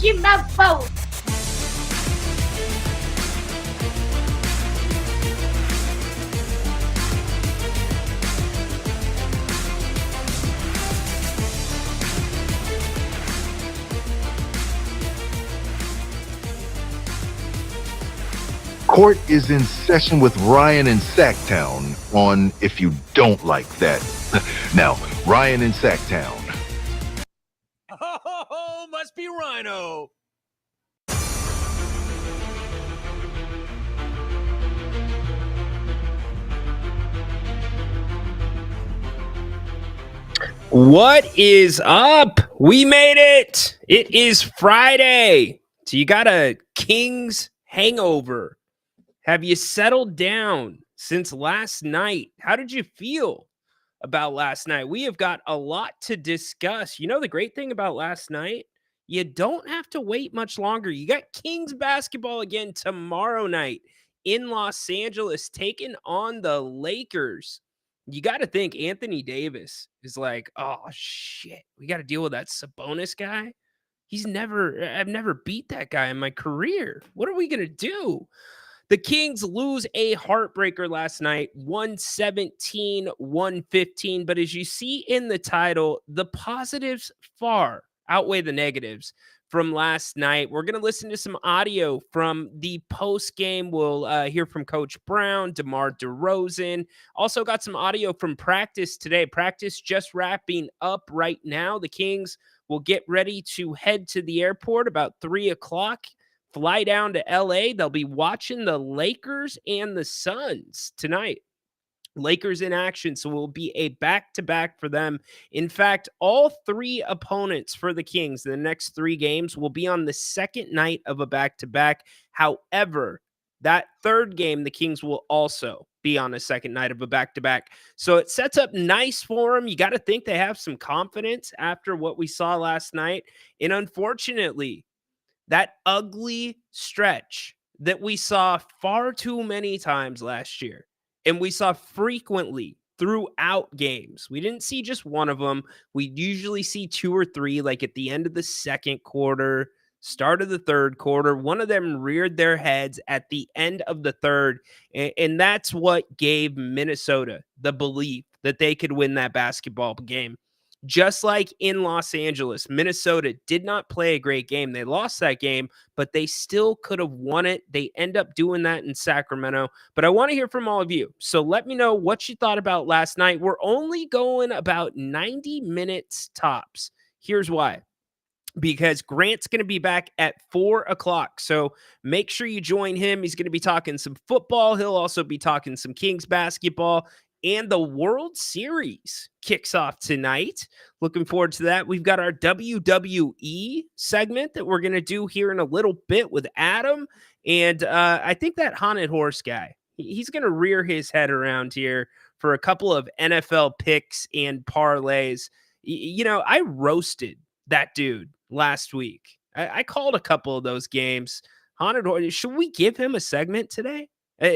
you my vote. Court is in session with Ryan in Sacktown on If You Don't Like That. Now, Ryan in Sacktown. Oh, must be Rhino. What is up? We made it. It is Friday. So you got a Kings hangover. Have you settled down since last night? How did you feel about last night? We have got a lot to discuss. You know, the great thing about last night, you don't have to wait much longer. You got Kings basketball again tomorrow night in Los Angeles, taking on the Lakers. You got to think Anthony Davis is like, oh, shit, we got to deal with that Sabonis guy. I've never beat that guy in my career. What are we going to do? The Kings lose a heartbreaker last night, 117-115. But as you see in the title, the positives far outweigh the negatives from last night. We're going to listen to some audio from the post game. We'll hear from Coach Brown, DeMar DeRozan. Also got some audio from practice today. Practice just wrapping up right now. The Kings will get ready to head to the airport about 3 o'clock. Fly down to LA. They'll be watching the Lakers and the Suns tonight. Lakers in action, so it will be a back-to-back for them. In fact, all three opponents for the Kings in the next 3 games will be on the second night of a back-to-back. However, that third game, the Kings will also be on a second night of a back-to-back. So it sets up nice for them. You got to think they have some confidence after what we saw last night. And unfortunately, that ugly stretch that we saw far too many times last year, and we saw frequently throughout games. We didn't see just one of them. We usually see 2 or 3, like at the end of the second quarter, start of the third quarter. One of them reared their heads at the end of the third, and that's what gave Minnesota the belief that they could win that basketball game. Just like in Los Angeles, Minnesota did not play a great game. They lost that game, but they still could have won it. They end up doing that in Sacramento. But I want to hear from all of you. So let me know what you thought about last night. We're only going about 90 minutes tops. Here's why. Because Grant's going to be back at 4 o'clock. So make sure you join him. He's going to be talking some football. He'll also be talking some Kings basketball. And the World Series kicks off tonight. Looking forward to that. We've got our WWE segment that we're going to do here in a little bit with Adam. And I think that haunted horse guy, he's going to rear his head around here for a couple of NFL picks and parlays. You know, I roasted that dude last week. I called a couple of those games. Haunted horse. Should we give him a segment today?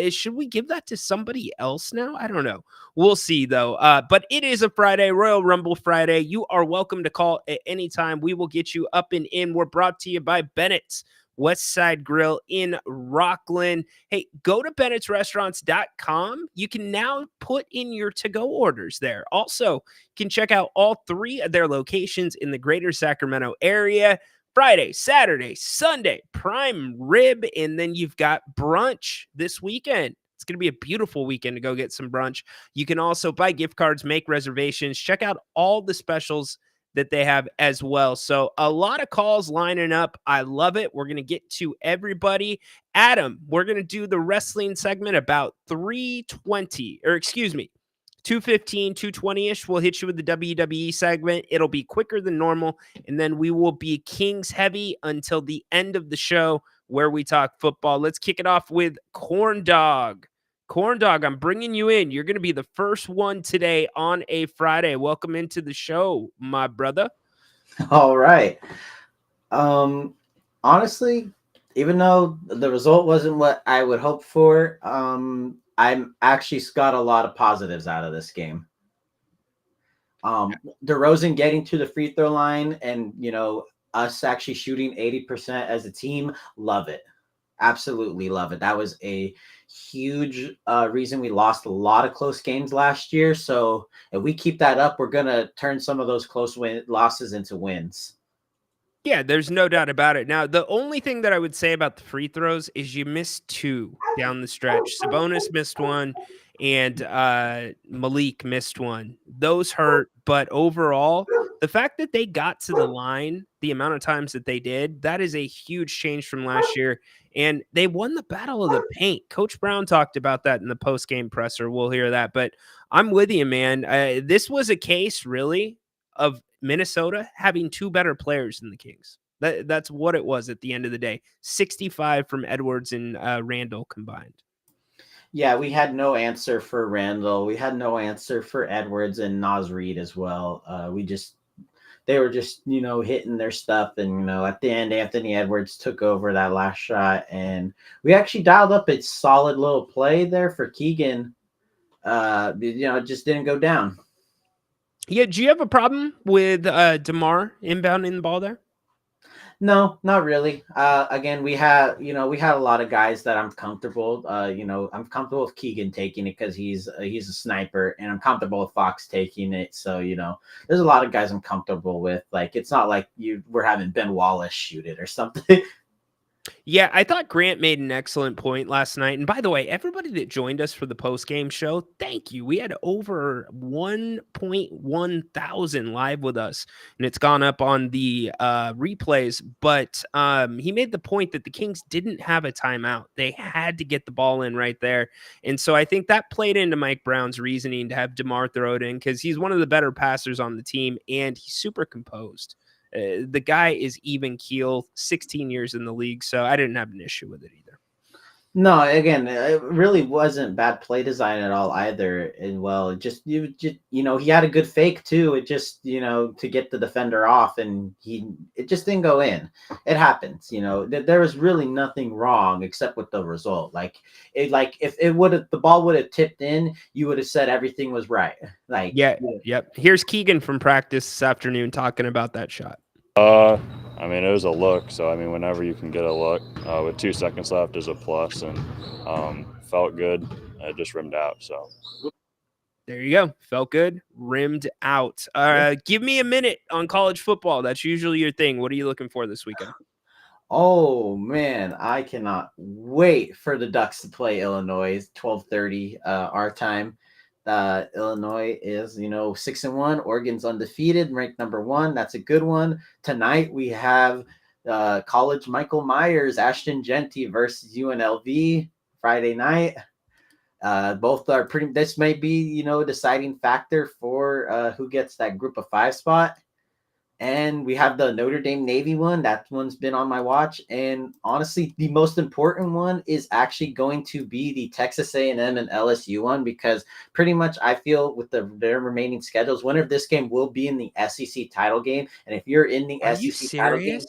Should we give that to somebody else now? I don't know. We'll see, though. But it is a Friday, Royal Rumble Friday. You are welcome to call at any time. We will get you up and in. We're brought to you by Bennett's West Side Grill in Rockland. Hey, go to bennettsrestaurants.com. You can now put in your to-go orders there. Also, you can check out all 3 of their locations in the greater Sacramento area. Friday, Saturday, Sunday, prime rib, and then you've got brunch this weekend. It's going to be a beautiful weekend to go get some brunch. You can also buy gift cards, make reservations, check out all the specials that they have as well. So a lot of calls lining up. I love it. We're going to get to everybody. Adam, we're going to do the wrestling segment about 2:15, 2:20-ish. We'll hit you with the WWE segment. It'll be quicker than normal. And then we will be Kings heavy until the end of the show where we talk football. Let's kick it off with Corn Dog. Corn Dog, I'm bringing you in. You're going to be the first one today on a Friday. Welcome into the show, my brother. All right. Honestly, even though the result wasn't what I would hope for, I'm actually got a lot of positives out of this game. DeRozan getting to the free throw line and, us actually shooting 80% as a team, love it. Absolutely love it. That was a huge reason we lost a lot of close games last year. So if we keep that up, we're gonna turn some of those losses into wins. Yeah, there's no doubt about it. Now, the only thing that I would say about the free throws is you missed 2 down the stretch. Sabonis missed 1 and Malik missed 1. Those hurt, but overall, the fact that they got to the line the amount of times that they did, that is a huge change from last year. And they won the battle of the paint. Coach Brown talked about that in the post-game presser. We'll hear that. But I'm with you, man. This was a case, really, of Minnesota having 2 better players than the Kings. That's what it was at the end of the day. 65 from Edwards and Randall combined. Yeah, we had no answer for Randall. We had no answer for Edwards and Naz Reid as well. They were just, hitting their stuff. And, at the end, Anthony Edwards took over that last shot. And we actually dialed up a solid little play there for Keegan. It just didn't go down. Yeah, do you have a problem with DeMar inbounding the ball there? No, not really. Again, we had a lot of guys that I'm comfortable. I'm comfortable with Keegan taking it because he's a sniper, and I'm comfortable with Fox taking it. So there's a lot of guys I'm comfortable with. Like, it's not like we're having Ben Wallace shoot it or something. Yeah, I thought Grant made an excellent point last night. And by the way, everybody that joined us for the post-game show, thank you. We had over 1.1 thousand live with us, and it's gone up on the replays. But he made the point that the Kings didn't have a timeout. They had to get the ball in right there. And so I think that played into Mike Brown's reasoning to have DeMar throw it in because he's one of the better passers on the team, and he's super composed. The guy is even keel, 16 years in the league, so I didn't have an issue with it either. No, again, it really wasn't bad play design at all either. And he had a good fake too. It just, to get the defender off, and it just didn't go in. It happens, there was really nothing wrong except with the result. If the ball would have tipped in, you would have said everything was right. Yep. Here's Keegan from practice this afternoon talking about that shot. It was a look. So, whenever you can get a look with 2 seconds left is a plus, and felt good. It just rimmed out. So there you go. Felt good. Rimmed out. Give me a minute on college football. That's usually your thing. What are you looking for this weekend? Oh man, I cannot wait for the Ducks to play Illinois. 12:30 our time. Illinois is 6-1. Oregon's undefeated, ranked number 1. That's a good one. Tonight we have college Michael Myers, Ashton Genty versus UNLV. Friday night. Both are pretty. This may be deciding factor for who gets that group of 5 spot. And we have the Notre Dame Navy one. That one's been on my watch. And honestly, the most important one is actually going to be the Texas A&M and LSU one, because pretty much I feel with their remaining schedules, winner of this game will be in the SEC title game. And if you're in the SEC title game,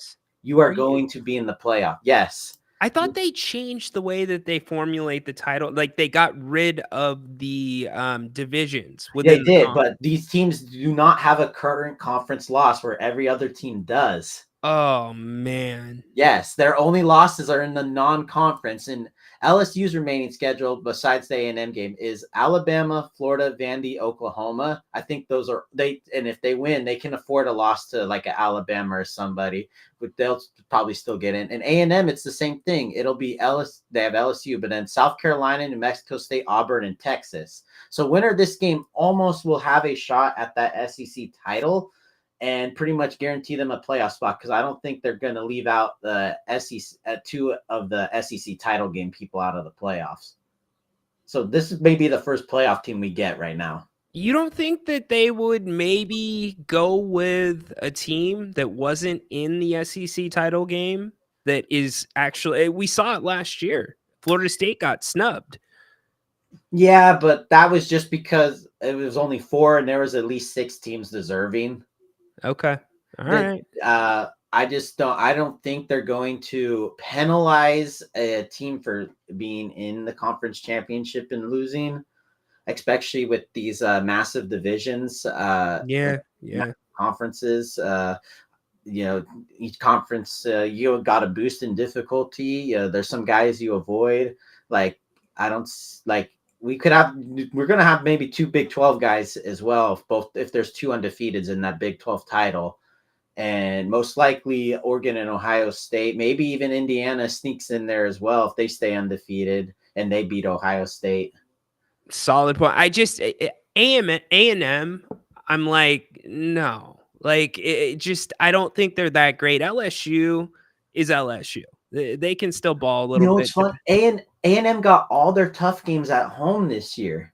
you are going to be in the playoff. Yes. I thought they changed the way that they formulate the title. Like, they got rid of the divisions within They did, but these teams do not have a current conference loss where every other team does. Oh, man. Yes, their only losses are in the non-conference. And LSU's remaining schedule, besides the A&M game, is Alabama, Florida, Vandy, Oklahoma. I think those are and if they win, they can afford a loss to like an Alabama or somebody, but they'll probably still get in. And A&M, it's the same thing. It'll be they have LSU, but then South Carolina, New Mexico State, Auburn, and Texas. So winner of this game almost will have a shot at that SEC title and pretty much guarantee them a playoff spot, because I don't think they're going to leave out the SEC, 2 of the SEC title game people out of the playoffs. So this may be the first playoff team we get right now. You don't think that they would maybe go with a team that wasn't in the SEC title game that is actually – we saw it last year. Florida State got snubbed. Yeah, but that was just because it was only 4 and there was at least 6 teams deserving. Okay. All right. I don't think they're going to penalize a team for being in the conference championship and losing, especially with these massive divisions. Yeah. Conferences. each conference you got a boost in difficulty. There's some guys you avoid. Like I don't like we're gonna have maybe two Big 12 guys as well. If there's two undefeateds in that Big 12 title, and most likely Oregon and Ohio State, maybe even Indiana sneaks in there as well if they stay undefeated and they beat Ohio State. Solid point. I just A&M. I'm like, no, like it just I don't think they're that great. LSU is LSU. They can still ball a You little know bit, what's fun? A&M got all their tough games at home this year.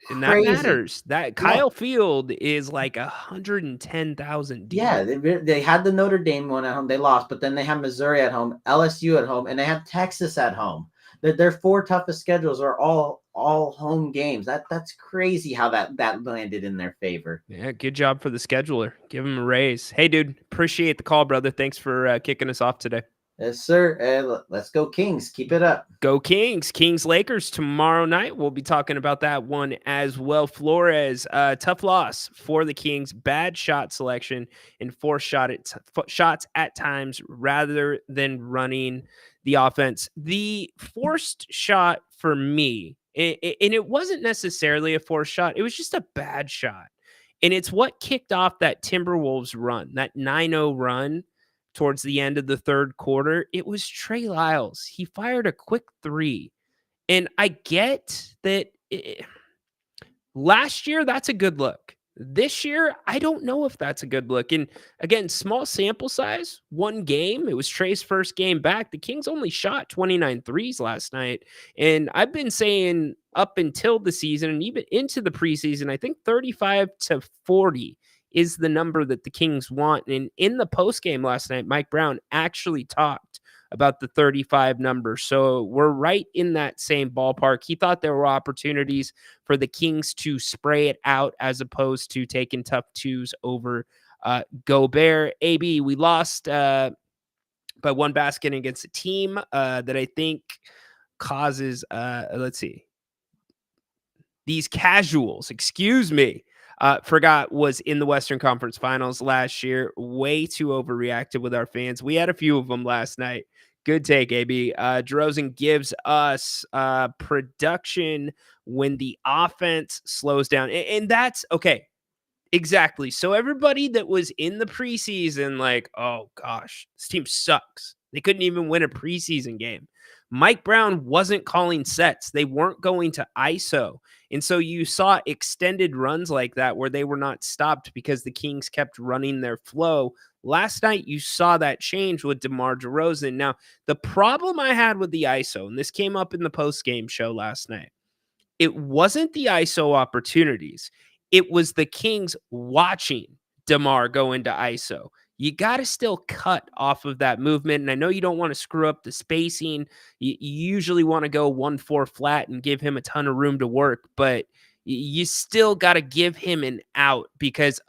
and that Crazy. matters. That Yeah. Kyle Field is like 110,000 deep. Yeah, they had the Notre Dame one at home. They lost, but then they have Missouri at home, LSU at home, and they have Texas at home. Their four toughest schedules are all home games. That's crazy how that landed in their favor. Yeah, good job for the scheduler. Give him a raise. Hey, dude, appreciate the call, brother. Thanks for kicking us off today. Yes, sir. Let's go Kings. Keep it up. Go Kings. Kings Lakers tomorrow night. We'll be talking about that one as well. Flores, tough loss for the Kings. Bad shot selection and shots at times rather than running the offense. The forced shot for me, and it wasn't necessarily a forced shot. It was just a bad shot. And it's what kicked off that Timberwolves run, that 9-0 run towards the end of the third quarter. It was Trey Lyles. He fired a quick three. And I get that last year, that's a good look. This year, I don't know if that's a good look. And again, small sample size, one game. It was Trey's first game back. The Kings only shot 29 threes last night. And I've been saying up until the season and even into the preseason, I think 35 to 40 is the number that the Kings want. And in the post game last night, Mike Brown actually talked about the 35 number. So we're right in that same ballpark. He thought there were opportunities for the Kings to spray it out as opposed to taking tough twos over Gobert. AB, we lost by one basket against a team that I think causes, let's see, these casuals, excuse me, forgot was in the Western Conference Finals last year. Way too overreacted with our fans. We had a few of them last night. Good take, AB. DeRozan gives us production when the offense slows down. And that's okay. Exactly. So everybody that was in the preseason, like, oh gosh, this team sucks. They couldn't even win a preseason game. Mike Brown wasn't calling sets. They weren't going to ISO. And so you saw extended runs like that where they were not stopped because the Kings kept running their flow. Last night, you saw that change with DeMar DeRozan. Now, the problem I had with the ISO, and this came up in the post-game show last night, it wasn't the ISO opportunities. It was the Kings watching DeMar go into ISO. You got to still cut off of that movement. And I know you don't want to screw up the spacing. You usually want to go 1-4 flat and give him a ton of room to work, but you still got to give him an out because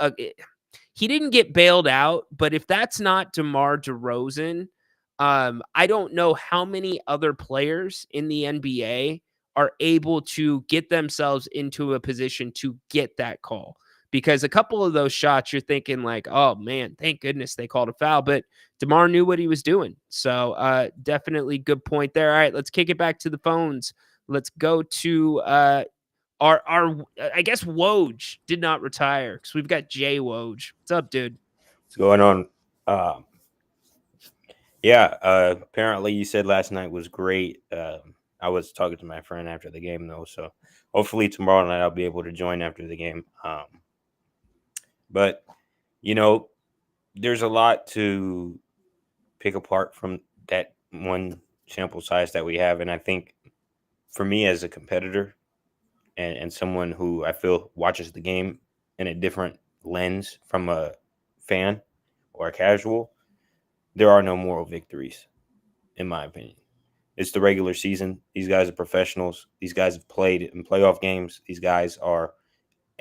he didn't get bailed out. But if that's not DeMar DeRozan, I don't know how many other players in the NBA are able to get themselves into a position to get that call. Because a couple of those shots, you're thinking like, oh man, thank goodness they called a foul. But DeMar knew what he was doing. So definitely good point there. All right, let's kick it back to the phones. Let's go to our I guess Woj did not retire because we've got Jay Woj. What's up, dude? What's going on? Apparently you said last night was great. I was talking to my friend after the game though, so hopefully tomorrow night I'll be able to join after the game. But you know, there's a lot to pick apart from that one sample size that we have, and I think for me as a competitor and someone who I feel watches the game in a different lens from a fan or a casual, there are no moral victories, in my opinion. It's the regular season. These guys are professionals. These guys have played in playoff games. These guys are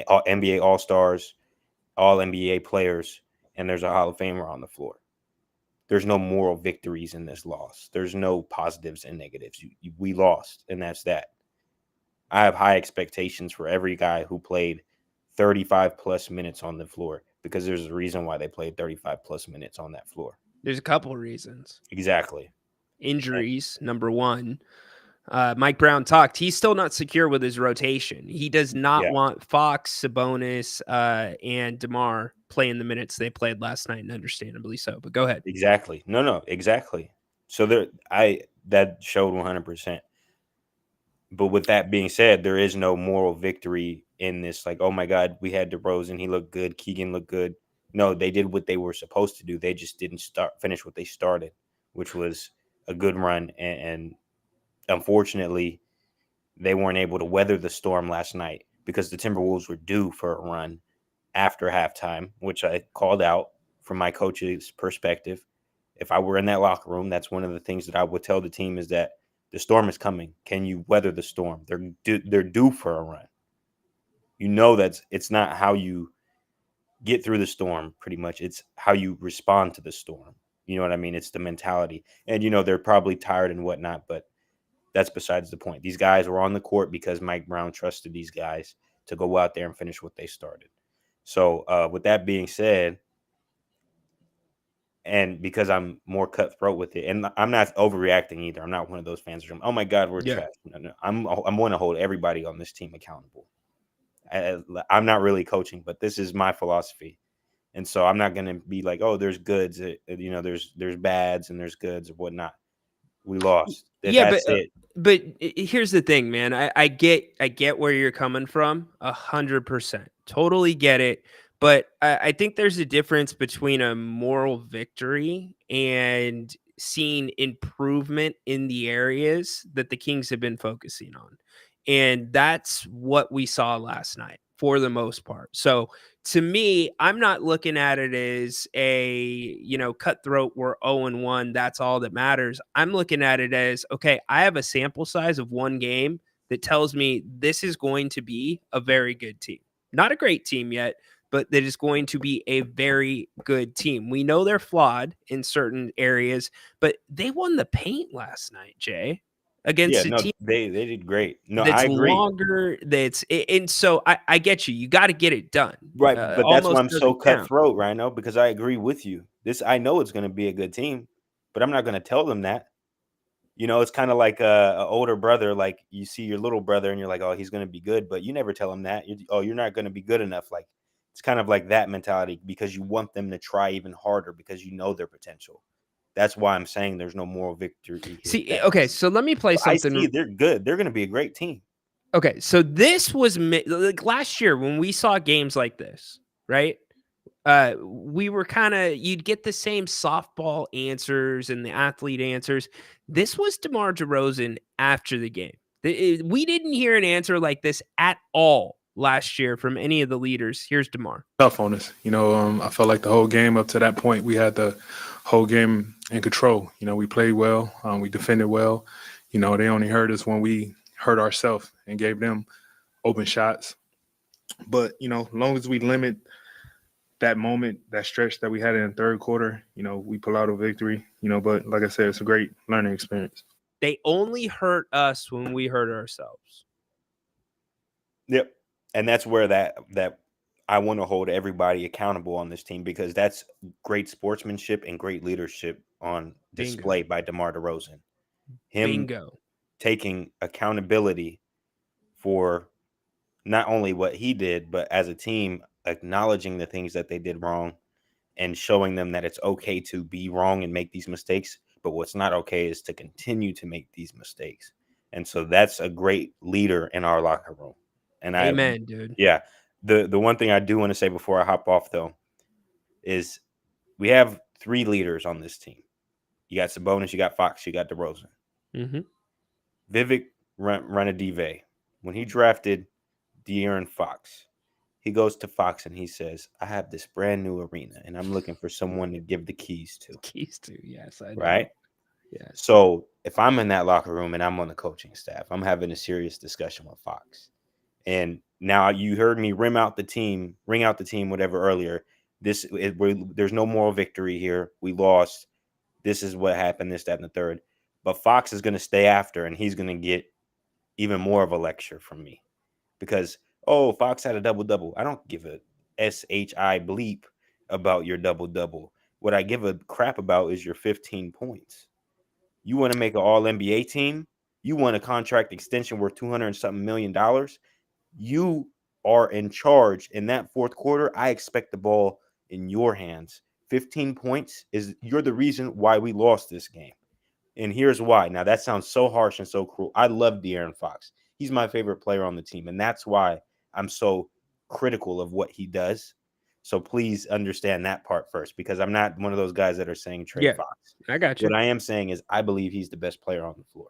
NBA All-Stars, all NBA players, and there's a Hall of Famer on the floor. There's no moral victories in this loss. There's no positives and negatives. We lost, and that's that. I have high expectations for every guy who played 35-plus minutes on the floor because there's a reason why they played 35 plus minutes on that floor. There's a couple of reasons. Exactly. Injuries, number one. Mike Brown talked. He's still not secure with his rotation. He does not want Fox, Sabonis, and DeMar playing the minutes they played last night, and understandably so. But go ahead. Exactly. No, exactly. So that showed 100%. But with that being said, there is no moral victory in this. Like, oh my God, we had DeRozan, he looked good, Keegan looked good. No, they did what they were supposed to do. They just didn't finish what they started, which was a good run. And unfortunately, they weren't able to weather the storm last night because the Timberwolves were due for a run after halftime, which I called out from my coach's perspective. If I were in that locker room, that's one of the things that I would tell the team is that the storm is coming. Can you weather the storm? They're due for a run. You know it's not how you get through the storm, pretty much. It's how you respond to the storm. You know what I mean? It's the mentality. And, they're probably tired and whatnot, but that's besides the point. These guys were on the court because Mike Brown trusted these guys to go out there and finish what they started. So with that being said, and because I'm more cutthroat with it, and I'm not overreacting either. I'm not one of those fans who, oh my God, we're trash. No. I'm going to hold everybody on this team accountable. I'm not really coaching, but this is my philosophy. And so I'm not going to be like, oh, there's goods, there's bads and there's goods or whatnot. We lost. That's it. But here's the thing, man. I get where you're coming from 100%. Totally get it. But I think there's a difference between a moral victory and seeing improvement in the areas that the Kings have been focusing on. And that's what we saw last night for the most part. So to me, I'm not looking at it as a, cutthroat, we're 0-1. That's all that matters. I'm looking at it as, okay, I have a sample size of one game that tells me this is going to be a very good team. Not a great team yet, but that is going to be a very good team. We know they're flawed in certain areas, but they won the paint last night, Jay, against a team. They did great. No, that's I agree. Longer. And so I get you. You got to get it done. Right, but that's why I'm so cutthroat, Rhino, because I agree with you. I know it's going to be a good team, but I'm not going to tell them that. It's kind of like an older brother. Like you see your little brother and you're like, oh, he's going to be good, but you never tell him that. You're not going to be good enough. Like it's kind of like that mentality because you want them to try even harder because you know their potential. That's why I'm saying there's no moral victory here. See, okay, so let me play something. I see they're good. They're going to be a great team. Okay, so this was like last year when we saw games like this, right? We were you'd get the same softball answers and the athlete answers. This was DeMar DeRozan after the game. We didn't hear an answer like this at all last year from any of the leaders. Here's DeMar. Tough on us. I felt like the whole game up to that point, we had the whole game in control. We played well. We defended well. They only hurt us when we hurt ourselves and gave them open shots. But, as long as we limit that moment, that stretch that we had in the third quarter, we pull out a victory, but like I said, it's a great learning experience. They only hurt us when we hurt ourselves. Yep. And that's where that I want to hold everybody accountable on this team because that's great sportsmanship and great leadership on display by DeMar DeRozan. Him taking accountability for not only what he did, but as a team, acknowledging the things that they did wrong and showing them that it's okay to be wrong and make these mistakes. But what's not okay is to continue to make these mistakes. And so that's a great leader in our locker room. And amen, dude. Yeah. The one thing I do want to say before I hop off, though, is we have three leaders on this team. You got Sabonis, you got Fox, you got DeRozan. Mm-hmm. Vivek Ranadive, when he drafted De'Aaron Fox, he goes to Fox and he says, I have this brand new arena and I'm looking for someone to give the keys to. Yes, I know. Right? Yeah. So if I'm in that locker room and I'm on the coaching staff, I'm having a serious discussion with Fox. And now you heard me ring out the team, whatever earlier. There's no moral victory here. We lost. This is what happened, this, that, and the third. But Fox is going to stay after, and he's going to get even more of a lecture from me. Because, Fox had a double-double. I don't give a SHI bleep about your double-double. What I give a crap about is your 15 points. You want to make an all-NBA team? You want a contract extension worth $200 and something million? You are in charge in that fourth quarter. I expect the ball in your hands. 15 points you're the reason why we lost this game. And here's why. Now, that sounds so harsh and so cruel. I love De'Aaron Fox. He's my favorite player on the team. And that's why I'm so critical of what he does. So please understand that part first, because I'm not one of those guys that are saying trade Fox. I got you. What I am saying is I believe he's the best player on the floor.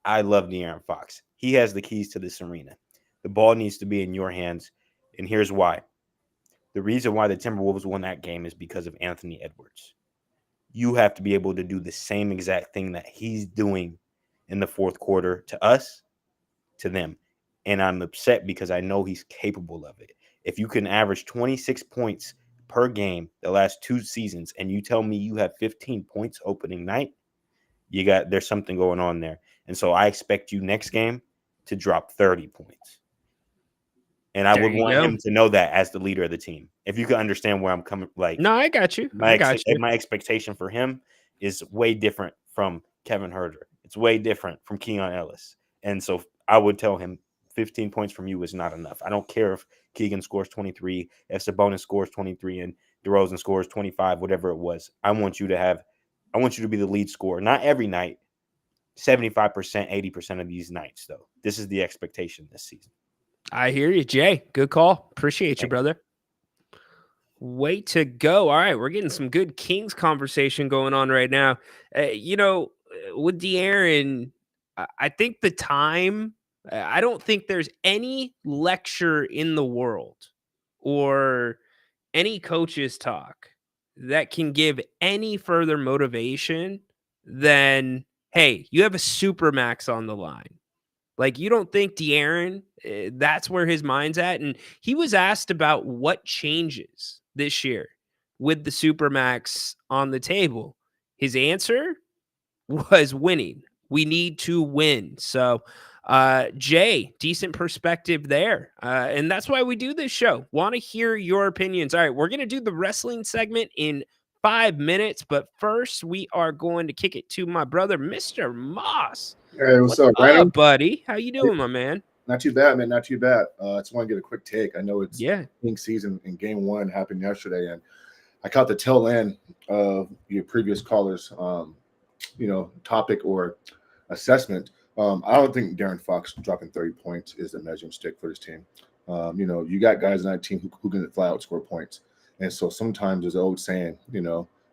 I love De'Aaron Fox. He has the keys to this arena. The ball needs to be in your hands. And here's why. The reason why the Timberwolves won that game is because of Anthony Edwards. You have to be able to do the same exact thing that he's doing in the fourth quarter to us, to them. And I'm upset because I know he's capable of it. If you can average 26 points per game the last 2 seasons and you tell me you have 15 points opening night, there's something going on there. And so I expect you next game to drop 30 points. And I would want him to know that as the leader of the team. If you can understand where I'm coming, no, I got you. My expectation for him is way different from Kevin Huerter. It's way different from Keon Ellis. And so I would tell him 15 points from you is not enough. I don't care if Keegan scores 23, if Sabonis scores 23, and DeRozan scores 25, whatever it was. I want you to be the lead scorer. Not every night, 75%, 80% of these nights, though. This is the expectation this season. I hear you, Jay. Good call. Appreciate you, brother. Way to go. All right, we're getting some good Kings conversation going on right now. With De'Aaron, I think the time, I don't think there's any lecture in the world or any coach's talk that can give any further motivation than, hey, you have a supermax on the line. Like, you don't think De'Aaron, that's where his mind's at? And he was asked about what changes this year with the Supermax on the table. His answer was winning. We need to win. So, Jay, decent perspective there. And that's why we do this show. Want to hear your opinions. All right, we're going to do the wrestling segment in 5 minutes. But first, we are going to kick it to my brother, Mr. Moss. Hey, what's up, Brandon? Buddy? How you doing, my man? Not too bad, man. Not too bad. I just want to get a quick take. I know it's King season, and Game 1 happened yesterday, and I caught the tail end of your previous caller's, topic or assessment. I don't think De'Aaron Fox dropping 30 points is the measuring stick for this team. You got guys on that team who can flat out score points, and so sometimes there's an old saying,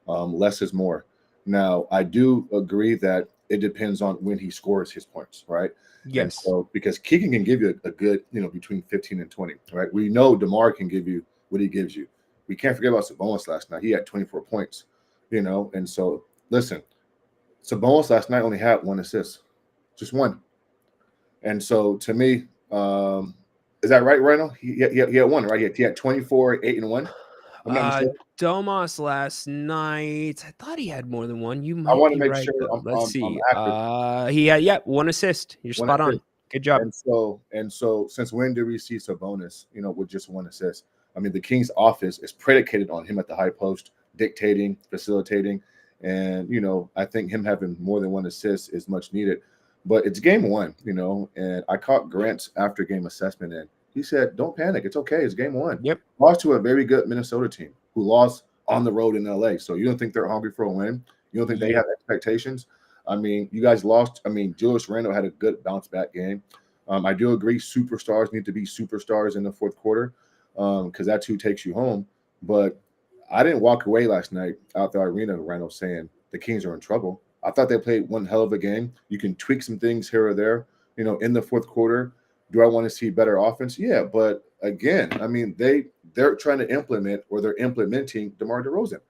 less is more. Now, I do agree that it depends on when he scores his points, right? Yes. And so because Keegan can give you a good, between 15 and 20, right? We know DeMar can give you what he gives you. We can't forget about Sabonis last night. He had 24 points, and so listen, Sabonis last night only had 1 assist, just 1. And so to me, is that right, Rhino? He had 1, right? He had 24, 8, and 1. Domas last night, I thought he had more than 1. You might I want to make right, sure. Let's see. He had 1 assist. You're spot on. Good job. And so since when did we see Sabonis, with just 1 assist? I mean, the Kings' offense is predicated on him at the high post, dictating, facilitating, and I think him having more than 1 assist is much needed. But it's Game 1, and I caught Grant's after game assessment, and he said, "Don't panic. It's okay. It's Game 1." Yep. Lost to a very good Minnesota team who lost on the road in LA. So you don't think they're hungry for a win? You don't think they have expectations? I mean, you guys lost. I mean, Julius Randle had a good bounce back game. I do agree superstars need to be superstars in the fourth quarter because that's who takes you home. But I didn't walk away last night out the arena, Randall, saying the Kings are in trouble. I thought they played one hell of a game. You can tweak some things here or there, in the fourth quarter. Do I want to see better offense? Yeah, but again, I mean, they're trying to implement or they're implementing DeMar DeRozan.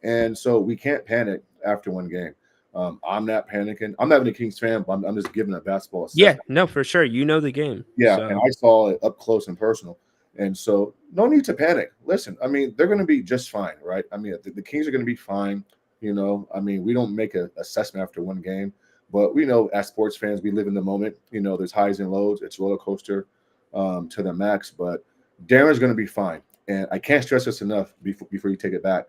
And so we can't panic after 1 game. I'm not panicking. I'm not even a Kings fan, but I'm just giving a basketball assessment. Yeah, no, for sure. You know the game. Yeah, so. And I saw it up close and personal. And so no need to panic. Listen, I mean, they're going to be just fine, right? I mean, the Kings are going to be fine. I mean, we don't make an assessment after 1 game. But we know as sports fans, we live in the moment. There's highs and lows. It's roller coaster to the max. But De'Aaron's going to be fine. And I can't stress this enough before you take it back.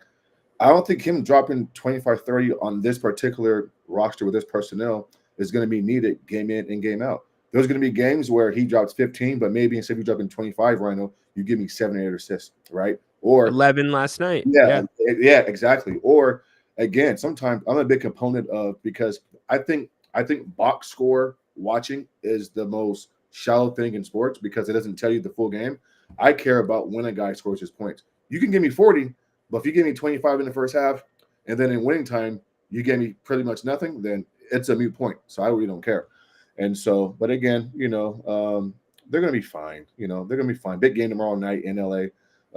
I don't think him dropping 25, 30 on this particular roster with this personnel is going to be needed game in and game out. There's going to be games where he drops 15, but maybe instead of you dropping 25, Rhino, you give me 7 or 8 assists, right? Or 11 last night. yeah, exactly. Or again, sometimes I'm a big component of, because I think box score watching is the most shallow thing in sports because it doesn't tell you the full game. I care about when a guy scores his points. You can give me 40, but if you give me 25 in the first half and then in winning time you gave me pretty much nothing, then it's a moot point. So I really don't care. And so, but again, they're going to be fine. They're going to be fine. Big game tomorrow night in LA.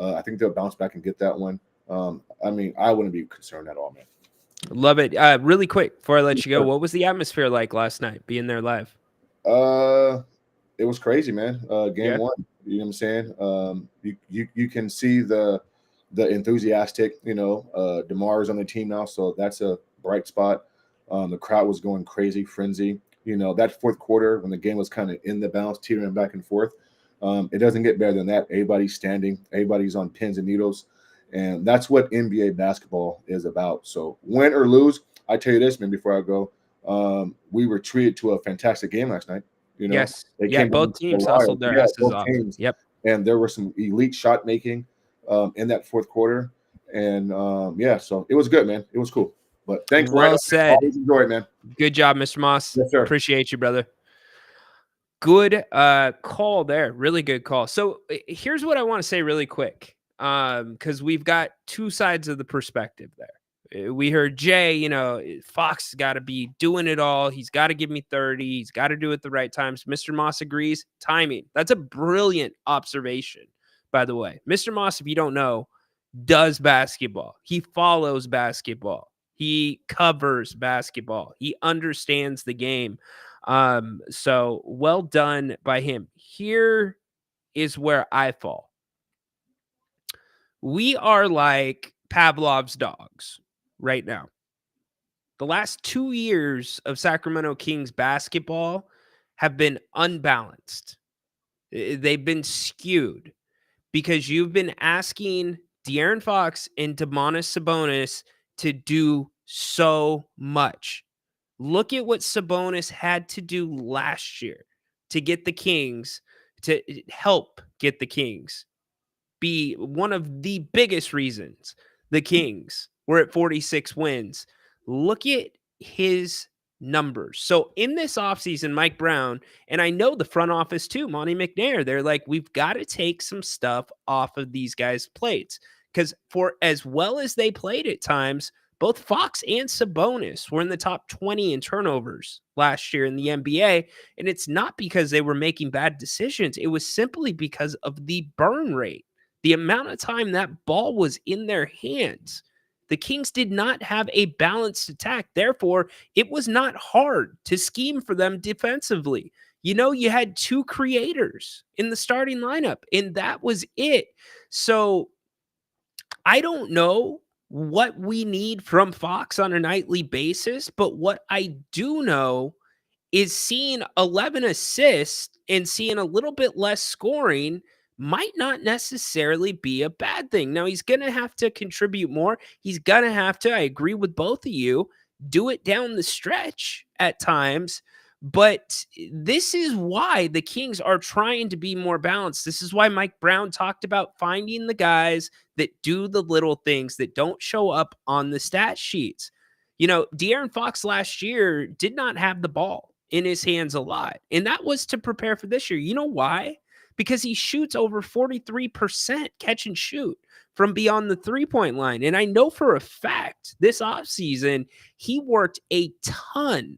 I think they'll bounce back and get that one. I mean, I wouldn't be concerned at all, man. Love it. Really quick before I let you go, what was the atmosphere like last night being there live? It was crazy, man. Game one, you know what I'm saying? You can see the enthusiastic, DeMar's on the team now, so that's a bright spot. The crowd was going crazy, frenzy. That fourth quarter when the game was kind of in the balance, teetering back and forth. It doesn't get better than that. Everybody's standing, everybody's on pins and needles, and that's what NBA basketball is about. So win or lose, I tell you this, man, before I go, we were treated to a fantastic game last night. Yes. Both teams hustled their asses off. Yep. And there was some elite shot making in that fourth quarter. And so it was good, man. It was cool. But thanks. Well said. Always enjoy it, man. Good job, Mr. Moss. Yes, sir. Appreciate you, brother. Good call there. Really good call. So here's what I want to say really quick, because we've got two sides of the perspective there. We heard Jay, Fox got to be doing it all. He's got to give me 30. He's got to do it at the right times. Mr. Moss agrees. Timing. That's a brilliant observation, by the way. Mr. Moss, if you don't know, does basketball. He follows basketball. He covers basketball. He understands the game. So well done by him. Here is where I fall. We are like Pavlov's dogs right now. The last 2 years of Sacramento Kings basketball have been unbalanced. They've been skewed because you've been asking De'Aaron Fox and Domantas Sabonis to do so much. Look at what Sabonis had to do last year to get the Kings, to help get the Kings be one of the biggest reasons the Kings were at 46 wins. Look at his numbers. So in this offseason, Mike Brown, and I know the front office too, Monty McNair, they're like, we've got to take some stuff off of these guys' plates. Because for as well as they played at times, both Fox and Sabonis were in the top 20 in turnovers last year in the NBA. And it's not because they were making bad decisions. It was simply because of the burn rate, the amount of time that ball was in their hands. The Kings did not have a balanced attack. Therefore, it was not hard to scheme for them defensively. You had two creators in the starting lineup, and that was it. So I don't know what we need from Fox on a nightly basis, but what I do know is seeing 11 assists and seeing a little bit less scoring might not necessarily be a bad thing. Now, he's going to have to contribute more. He's going to have to, I agree with both of you, do it down the stretch at times. But this is why the Kings are trying to be more balanced. This is why Mike Brown talked about finding the guys that do the little things that don't show up on the stat sheets. De'Aaron Fox last year did not have the ball in his hands a lot, and that was to prepare for this year. You know why? Because he shoots over 43% catch and shoot from beyond the three-point line. And I know for a fact this offseason, he worked a ton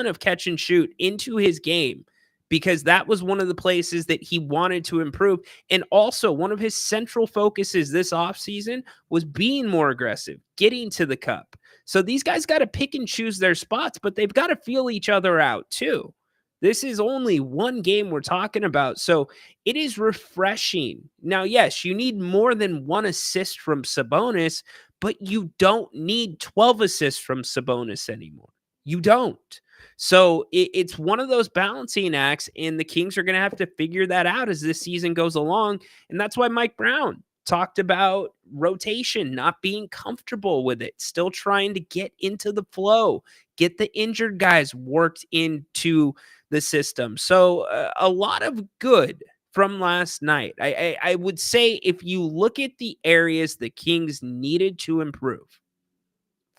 of catch and shoot into his game because that was one of the places that he wanted to improve. And also one of his central focuses this offseason was being more aggressive, getting to the cup. So these guys got to pick and choose their spots, but they've got to feel each other out too. This is only one game we're talking about. So it is refreshing. Now, yes, you need more than one assist from Sabonis, but you don't need 12 assists from Sabonis anymore. You don't. So it's one of those balancing acts, and the Kings are going to have to figure that out as this season goes along. And that's why Mike Brown talked about rotation, not being comfortable with it, still trying to get into the flow, get the injured guys worked into the system. So a lot of good from last night. I would say if you look at the areas the Kings needed to improve,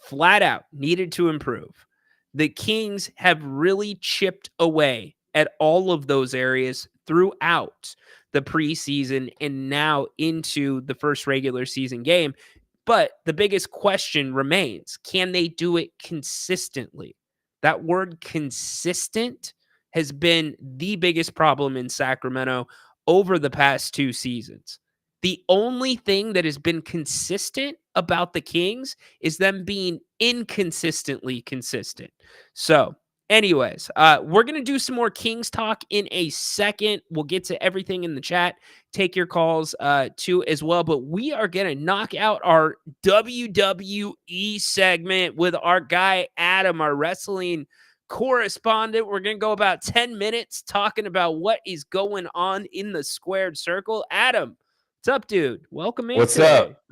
flat out needed to improve, the Kings have really chipped away at all of those areas throughout the preseason and now into the first regular season game. But the biggest question remains, can they do it consistently? That word consistent has been the biggest problem in Sacramento over the past 2 seasons. The only thing that has been consistent about the Kings is them being inconsistently consistent. So, anyways, we're going to do some more Kings talk in a second. We'll get to everything in the chat, take your calls too as well. But we are going to knock out our WWE segment with our guy, Adam, our wrestling correspondent. We're going to go about 10 minutes talking about what is going on in the squared circle. Adam, what's up, dude? Welcome in. What's today. up?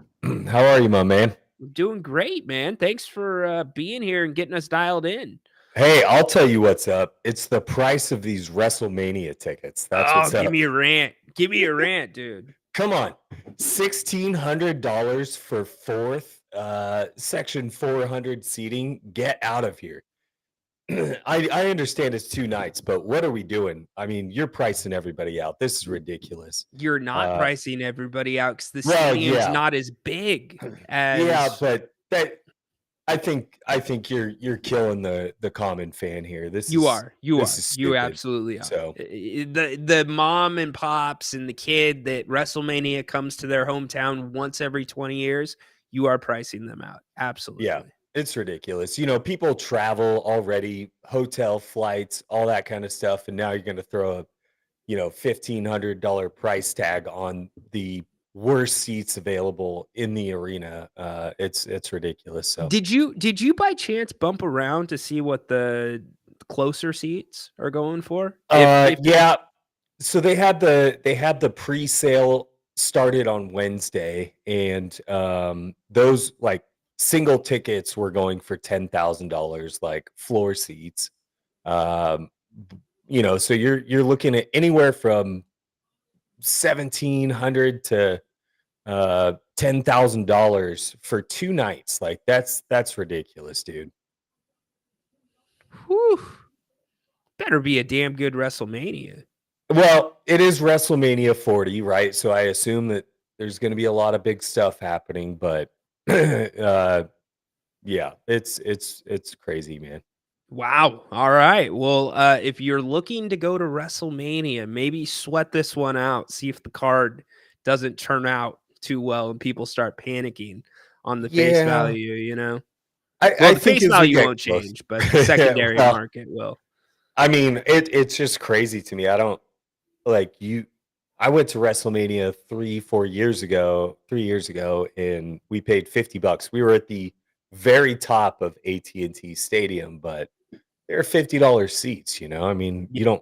How are you, my man? I'm doing great, man. Thanks for being here and getting us dialed in. Hey, I'll tell you what's up. It's the price of these WrestleMania tickets. That's what's up. Give me a rant. Give me a rant, dude. Come on. $1,600 for fourth, section 400 seating. Get out of here. I understand it's 2 nights, but what are we doing? I mean, you're pricing everybody out. This is ridiculous. You're not pricing everybody out because the stadium's not as big as. But that I think you're killing the common fan here. You absolutely are. So the mom and pops and the kid that WrestleMania comes to their hometown once every 20 years, you are pricing them out. Absolutely. Yeah. It's ridiculous. You know, people travel already, hotel flights, all that kind of stuff. And now you're going to throw a, $1,500 price tag on the worst seats available in the arena. It's ridiculous. So did you by chance bump around to see what the closer seats are going for? Yeah. So they had the pre-sale started on Wednesday, and those like single tickets were going for $10,000, like floor seats. So you're looking at anywhere from $1,700 to $10,000 for 2 nights. Like that's ridiculous, dude. Whew. Better be a damn good WrestleMania. Well, it is WrestleMania 40, right? So I assume that there's going to be a lot of big stuff happening, but yeah, it's crazy, man. Wow. All right. Well, if you're looking to go to WrestleMania, maybe sweat this one out. See if the card doesn't turn out too well and people start panicking on the face value, I the think face value won't change, but the secondary market will. I mean, it's just crazy to me. I don't I went to WrestleMania 3 years ago, and we paid $50. We were at the very top of AT&T Stadium, but they're $50 seats. I mean, you're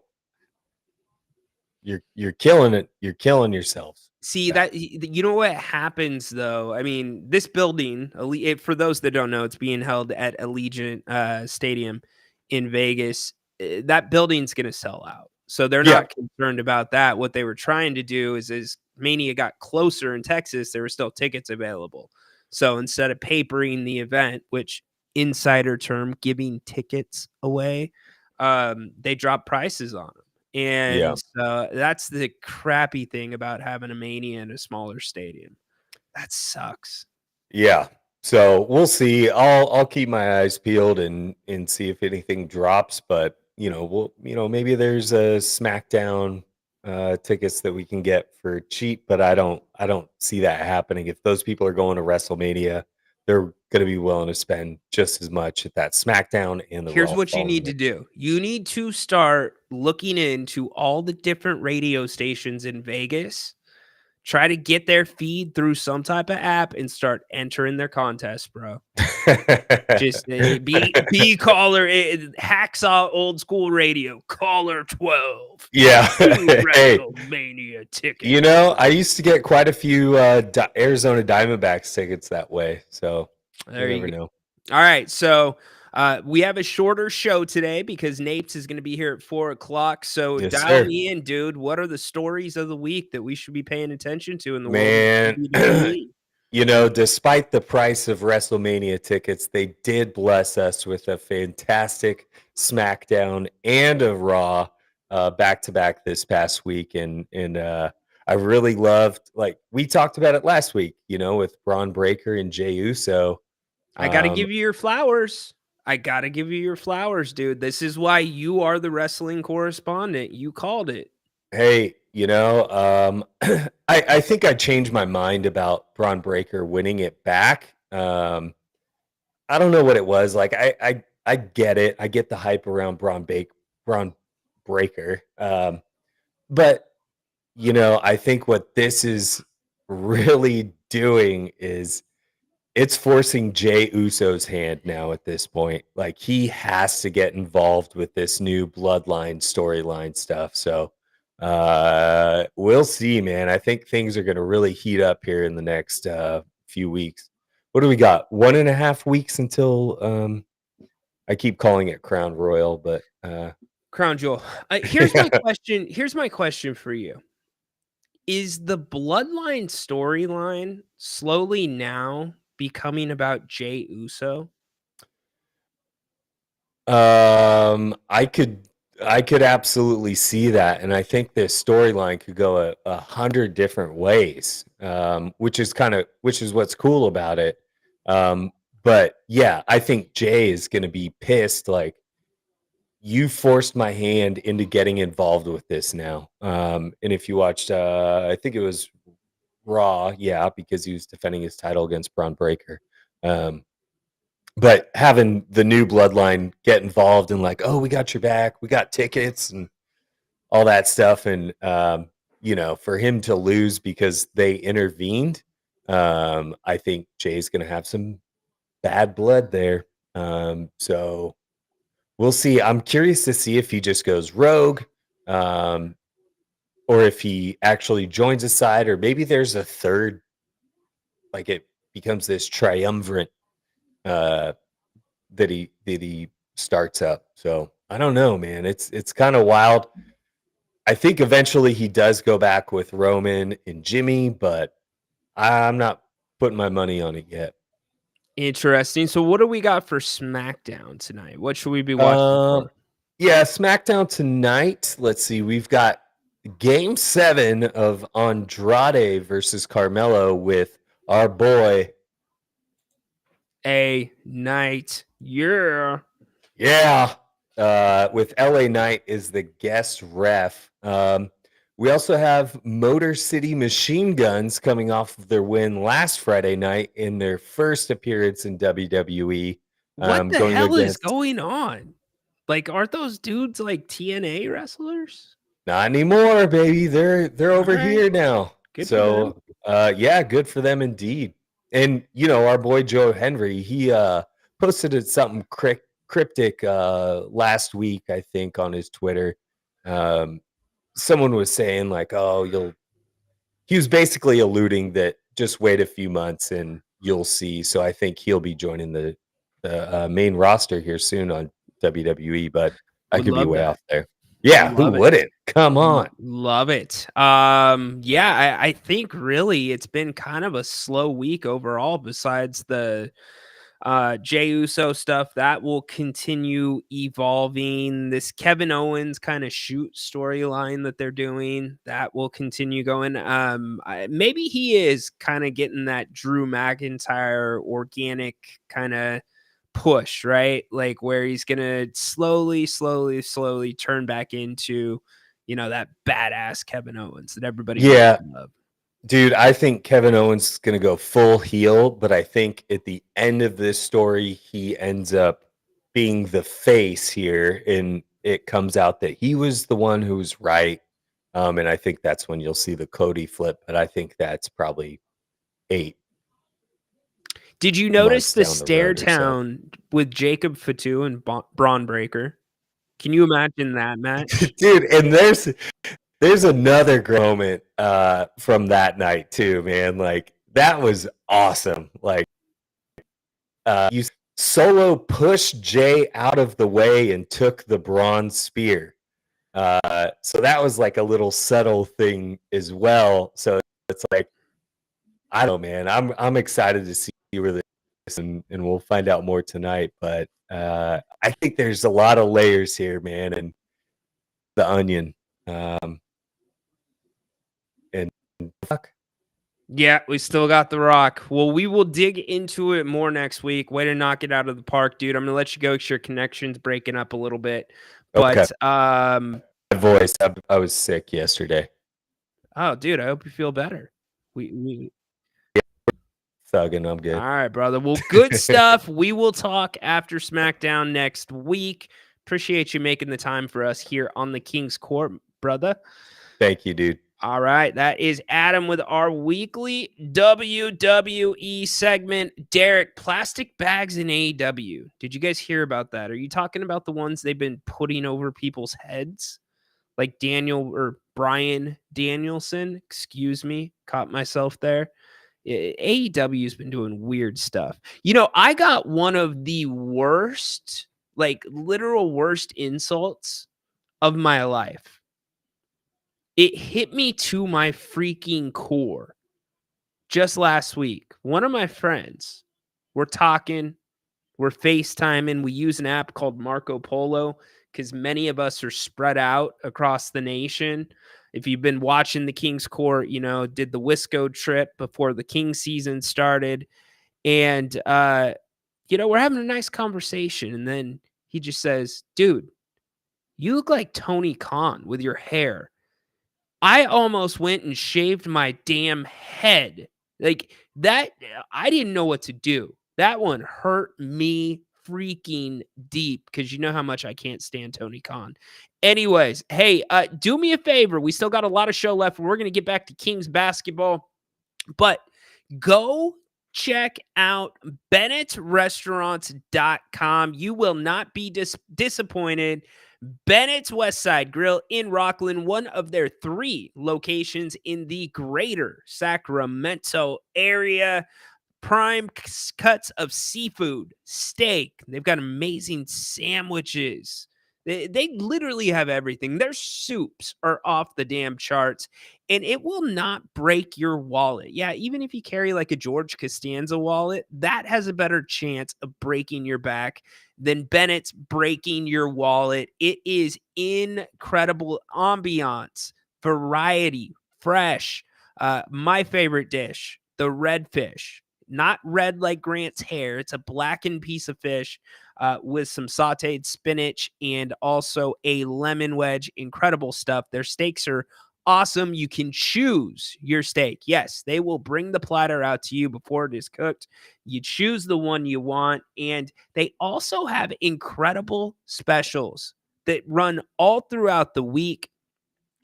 killing it. You're killing yourselves. See that, what happens though? I mean, this building, for those that don't know, it's being held at Allegiant Stadium in Vegas. That building's going to sell out. So they're not concerned about that. What they were trying to do is as Mania got closer in Texas, there were still tickets available. So instead of papering the event, which insider term, giving tickets away, they dropped prices on them. And that's the crappy thing about having a Mania in a smaller stadium. That sucks. Yeah. So we'll see. I'll keep my eyes peeled and see if anything drops. But maybe there's a SmackDown tickets that we can get for cheap. But I don't see that happening. If those people are going to WrestleMania, they're going to be willing to spend just as much at that SmackDown and the Here's Raw what you need to do. You need to start looking into all the different radio stations in Vegas. Try to get their feed through some type of app and start entering their contest, bro. Just be caller hacksaw old school radio caller 12. Yeah. Two Hey, WrestleMania tickets. you know, I used to get quite a few Arizona Diamondbacks tickets that way. So There you you never go. know. All right, so we have a shorter show today because Napes is going to be here at 4:00. So Yes, dial sir. me in, dude. What are the stories of the week that we should be paying attention to in the world Man, of WWE? you know, despite the price of WrestleMania tickets, they did bless us with a fantastic SmackDown and a Raw back to back this past week, and I really loved. Like we talked about it last week, you know, with Braun Breaker and Jey Uso. I got to Um, give you your flowers. I got to give you your flowers, dude. This is why you are the wrestling correspondent. You called it. Hey, you know, I think I changed my mind about Braun Breaker winning it back. I don't know what it was. Like I get it. I get the hype around Braun Breaker. But you know, I think what this is really doing is it's forcing Jey Uso's hand now at this point. Like he has to get involved with this new bloodline storyline stuff. So we'll see, man. I think things are gonna really heat up here in the next few weeks. What do we got? 1.5 weeks until I keep calling it Crown Royal, but Crown Jewel. Here's my question. Here's my question for you. Is the bloodline storyline slowly now becoming about Jey Uso? I could absolutely see that, and I think this storyline could go 100 different ways, which is what's cool about it. But yeah, I think Jay is going to be pissed. Like you forced my hand into getting involved with this now. And if you watched, I think it was Raw, yeah, because he was defending his title against Braun Breaker. But having the new bloodline get involved and like, oh, we got your back, we got tickets and all that stuff, and you know, for him to lose because they intervened, I think Jay's going to have some bad blood there. So we'll see. I'm curious to see if he just goes rogue, or if he actually joins a side, or maybe there's a third, like it becomes this triumvirate that he starts up. So I don't know, man. It's kind of wild. I think eventually he does go back with Roman and Jimmy, but I'm not putting my money on it yet. Interesting. So what do we got for SmackDown tonight? What should we be watching for? Yeah, SmackDown tonight. Let's see. We've got Game 7 of Andrade versus Carmelo with our boy. A Night. Yeah. Yeah. With LA Knight is the guest ref. We also have Motor City Machine Guns coming off of their win last Friday night in their first appearance in WWE. What the going hell is against- going on? Like, aren't those dudes like TNA wrestlers? Not anymore, baby. They're over All right. here now. Good for So yeah, good for them indeed. And you know, our boy Joe Henry, he posted something cryptic last week, I think, on his Twitter. Someone was saying like, oh, he was basically alluding that just wait a few months and you'll see. So I think he'll be joining the main roster here soon on WWE, but I Would could be love way that. off there. Yeah, who Love it. wouldn't? Come on. Love it. Yeah, I think really it's been kind of a slow week overall, besides the Jey Uso stuff that will continue evolving. This Kevin Owens kind of shoot storyline that they're doing that will continue going. Maybe he is kind of getting that Drew McIntyre organic kind of push, right? Like where he's gonna slowly turn back into, you know, that badass Kevin Owens that everybody Yeah. loves. Dude, I think Kevin Owens is going to go full heel, but I think at the end of this story, he ends up being the face here, and it comes out that he was the one who was right. And I think that's when you'll see the Cody flip, but I think that's probably 8. Did you notice the months down the stare road or so. town with Jacob Fatou and Braun Breaker? Can you imagine that match? Dude, and there's another great moment from that night too, man. Like that was awesome. Like you solo pushed Jay out of the way and took the bronze spear. So that was like a little subtle thing as well. So it's like, I don't know, man. I'm excited to see where this and we'll find out more tonight. But I think there's a lot of layers here, man, and the onion. And fuck. Yeah, we still got The Rock. Well, we will dig into it more next week. Way to knock it out of the park, dude. I'm gonna let you go because your connection's breaking up a little bit. But My voice. I was sick yesterday. oh, dude, I hope you feel better. We Thugging, I'm good. All right, brother. Well, good stuff. We will talk after SmackDown next week. Appreciate you making the time for us here on the King's Court, brother. Thank you, dude. All right, that is Adam with our weekly WWE segment. Derek, plastic bags in AEW. Did you guys hear about that? Are you talking about the ones they've been putting over people's heads? Like Daniel or Brian Danielson? Excuse me, caught myself there. AEW's been doing weird stuff. You know, I got one of the worst, like literal worst insults of my life. It hit me to my freaking core just last week. One of my friends, we're talking, we're FaceTiming. We use an app called Marco Polo because many of us are spread out across the nation. If you've been watching the King's Court, you know, did the Wisco trip before the King season started. And, you know, we're having a nice conversation. And then he just says, dude, you look like Tony Khan with your hair. I almost went and shaved my damn head. Like that, I didn't know what to do. That one hurt me freaking deep because you know how much I can't stand Tony Khan. Anyways, hey, do me a favor. We still got a lot of show left. We're going to get back to Kings basketball, but go check out BennettRestaurants.com. You will not be disappointed. Bennett's West Side Grill in Rockland, one of their 3 locations in the greater Sacramento area. Prime cuts of seafood, steak. They've got amazing sandwiches. They literally have everything. Their soups are off the damn charts, and it will not break your wallet. Yeah, even if you carry like a George Costanza wallet, that has a better chance of breaking your back than Bennett's breaking your wallet. It is incredible ambiance, variety, fresh. My favorite dish, the red fish. Not red like Grant's hair. It's a blackened piece of fish with some sauteed spinach and also a lemon wedge. Incredible stuff. Their steaks are awesome. You can choose your steak. Yes, they will bring the platter out to you before it is cooked. You choose the one you want. And they also have incredible specials that run all throughout the week.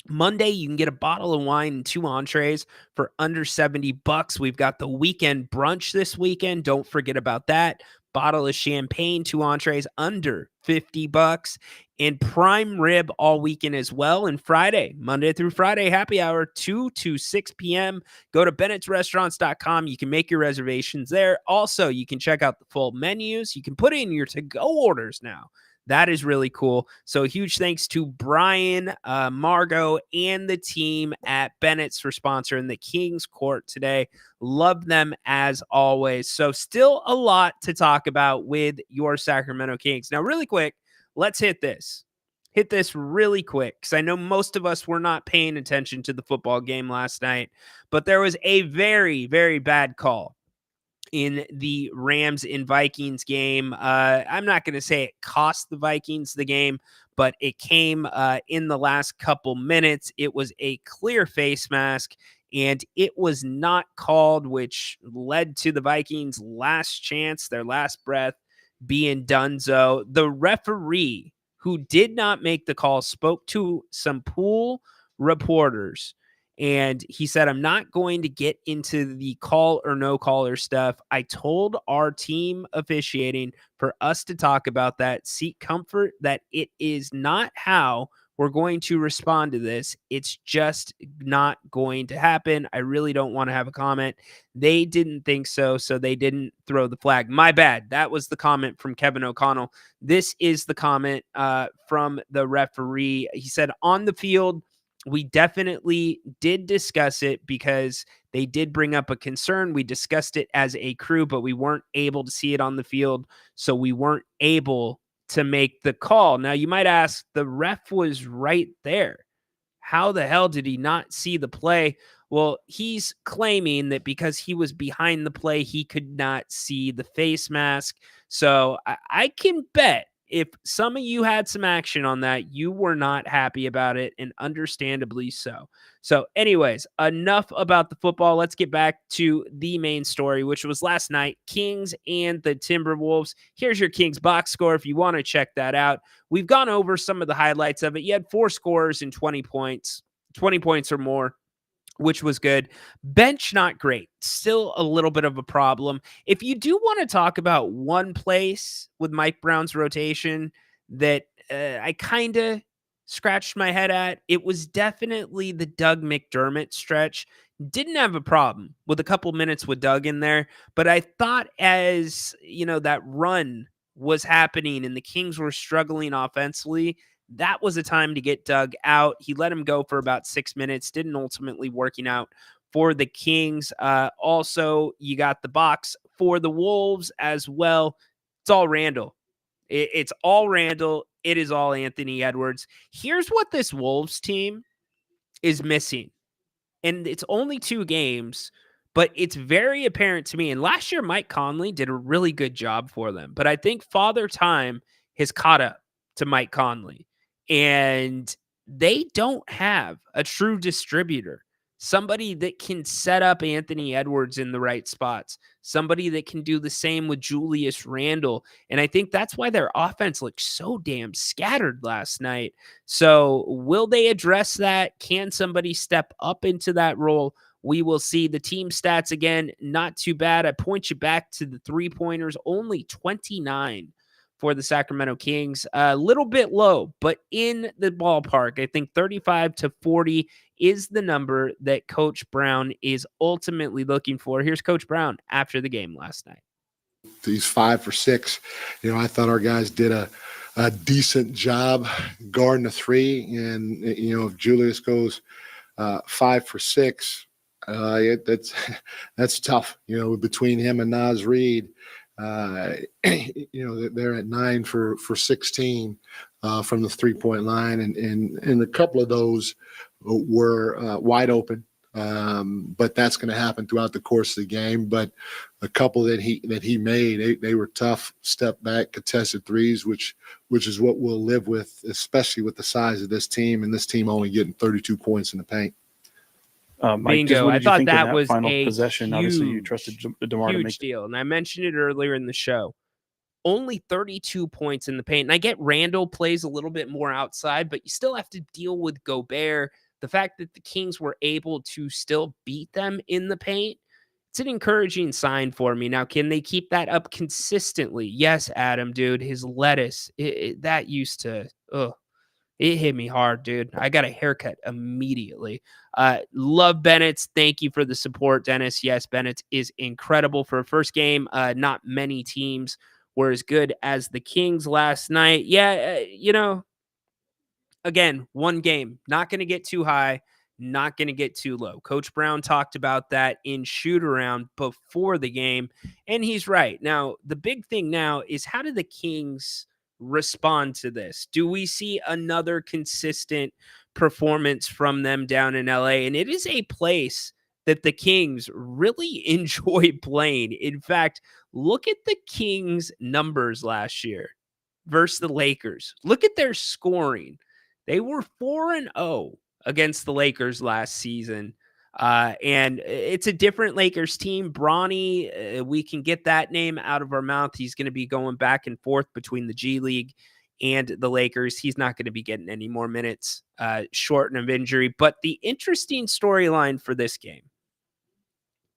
Monday, you can get a bottle of wine and 2 entrees for under $70. We've got the weekend brunch this weekend. Don't forget about that. Bottle of champagne, 2 entrees under $50. And prime rib all weekend as well. And Friday, Monday through Friday, happy hour, 2 to 6 p.m. Go to Bennett'sRestaurants.com. You can make your reservations there. Also, you can check out the full menus. You can put in your to-go orders now. That is really cool. So huge thanks to Brian, Margot, and the team at Bennett's for sponsoring the King's Court today. Love them as always. So still a lot to talk about with your Sacramento Kings. Now, really quick, let's hit this. Hit this really quick because I know most of us were not paying attention to the football game last night, but there was a very, very bad call in the Rams and Vikings game. I'm not going to say it cost the Vikings the game, but it came in the last couple minutes. It was a clear face mask, and it was not called, which led to the Vikings' last chance, their last breath being donezo. The referee, who did not make the call, spoke to some pool reporters And he said, I'm not going to get into the call or no caller stuff. I told our team officiating for us to talk about that, seek comfort that it is not how we're going to respond to this. It's just not going to happen. I really don't want to have a comment. They didn't think so, so they didn't throw the flag. My bad. That was the comment from Kevin O'Connell. This is the comment from the referee. He said, on the field, we definitely did discuss it because they did bring up a concern. We discussed it as a crew, but we weren't able to see it on the field, so we weren't able to make the call. Now, you might ask, the ref was right there. How the hell did he not see the play? Well, he's claiming that because he was behind the play, he could not see the face mask. So I can bet if some of you had some action on that, you were not happy about it, and understandably so. So, anyways, enough about the football. Let's get back to the main story, which was last night, Kings and the Timberwolves. Here's your Kings box score if you want to check that out. We've gone over some of the highlights of it. You had 4 scorers and 20 points or more, which was good. Bench, not great. Still a little bit of a problem. If you do want to talk about one place with Mike Brown's rotation that I kind of scratched my head at, it was definitely the Doug McDermott stretch. Didn't have a problem with a couple minutes with Doug in there, but I thought as, that run was happening and the Kings were struggling offensively, that was a time to get Doug out. He let him go for about 6 minutes, didn't ultimately working out for the Kings. Also, you got the box for the Wolves as well. It's all Randall. It's all Randall. It is all Anthony Edwards. Here's what this Wolves team is missing. And it's only 2 games, but it's very apparent to me. And last year, Mike Conley did a really good job for them. But I think Father Time has caught up to Mike Conley. And they don't have a true distributor, somebody that can set up Anthony Edwards in the right spots, somebody that can do the same with Julius Randle. And I think that's why their offense looked so damn scattered last night. So will they address that? Can somebody step up into that role? We will see. The team stats, again, not too bad. I point you back to the 3-pointers, only 29 for the Sacramento Kings. A little bit low, but in the ballpark. I think 35 to 40 is the number that Coach Brown is ultimately looking for. Here's Coach Brown after the game last night. He's 5 for 6. I thought our guys did a decent job guarding the 3. And, if Julius goes 5 for 6, that's tough, between him and Naz Reid. They're at 9 for 16 from the 3-point line, and a couple of those were wide open. But that's going to happen throughout the course of the game. But a couple that he made, they were tough step back contested threes, which is what we'll live with, especially with the size of this team, and this team only getting 32 points in the paint. Mike, Bingo. I thought that was final a possession. Obviously, you trusted DeMar to huge make deal. And I mentioned it earlier in the show. Only 32 points in the paint. And I get Randall plays a little bit more outside, but you still have to deal with Gobert. The fact that the Kings were able to still beat them in the paint, it's an encouraging sign for me. Now, can they keep that up consistently? Yes, Adam, dude. His lettuce, that used to, it hit me hard, dude. I got a haircut immediately. Love Bennett's. Thank you for the support, Dennis. Yes, Bennett is incredible for a first game. Not many teams were as good as the Kings last night. Yeah, again, one game. Not going to get too high, not going to get too low. Coach Brown talked about that in shoot around before the game, and he's right. Now, the big thing now is how do the Kings respond to this? Do we see another consistent performance from them down in LA? And it is a place that the Kings really enjoy playing. In fact, look at the Kings numbers last year versus the Lakers. Look at their scoring. They were 4-0 against the Lakers last season. And it's a different Lakers team. Bronny, we can get that name out of our mouth. He's going to be going back and forth between the G League and the Lakers. He's not going to be getting any more minutes short of injury. But the interesting storyline for this game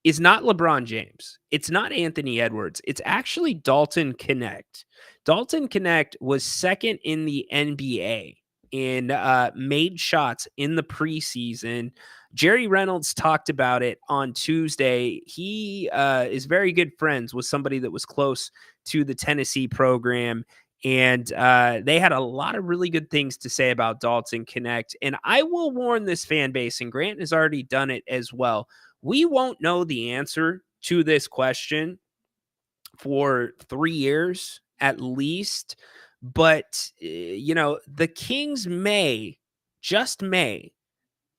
is not LeBron James. It's not Anthony Edwards. It's actually Dalton Connect. Dalton Connect was second in the NBA in made shots in the preseason. Jerry Reynolds talked about it on Tuesday. He is very good friends with somebody that was close to the Tennessee program. And they had a lot of really good things to say about Dalton Connect. And I will warn this fan base, and Grant has already done it as well. We won't know the answer to this question for 3 years at least. But, the Kings just may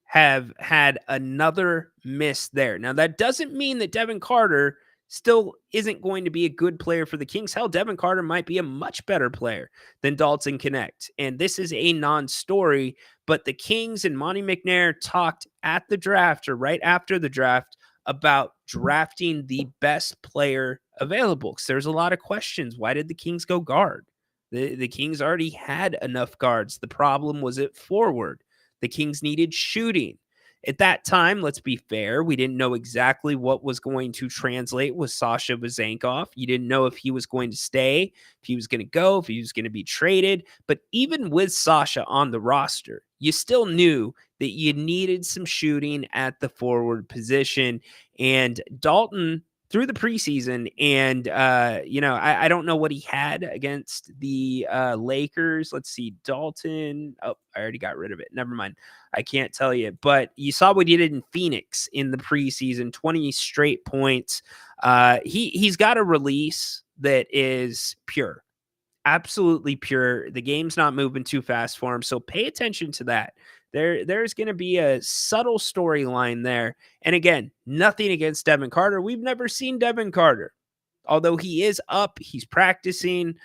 have had another miss there. Now, that doesn't mean that Devin Carter still isn't going to be a good player for the Kings. Hell, Devin Carter might be a much better player than Dalton Connect. And this is a non-story, but the Kings and Monty McNair talked at the draft or right after the draft about drafting the best player available. Because there's a lot of questions. Why did the Kings go guard? The Kings already had enough guards. The problem was at forward. The Kings needed shooting. At that time, let's be fair, we didn't know exactly what was going to translate with Sasha Vezenkov. You didn't know if he was going to stay, if he was going to go, if he was going to be traded. But even with Sasha on the roster, you still knew that you needed some shooting at the forward position. And Dalton, through the preseason, and I don't know what he had against the Lakers. Let's see, Dalton. Oh, I already got rid of it. Never mind. I can't tell you. But you saw what he did in Phoenix in the preseason, 20 straight points. He's got a release that is pure, absolutely pure. The game's not moving too fast for him, so pay attention to that. There's going to be a subtle storyline there. And again, nothing against Devin Carter. We've never seen Devin Carter. Although he is up, he's practicing,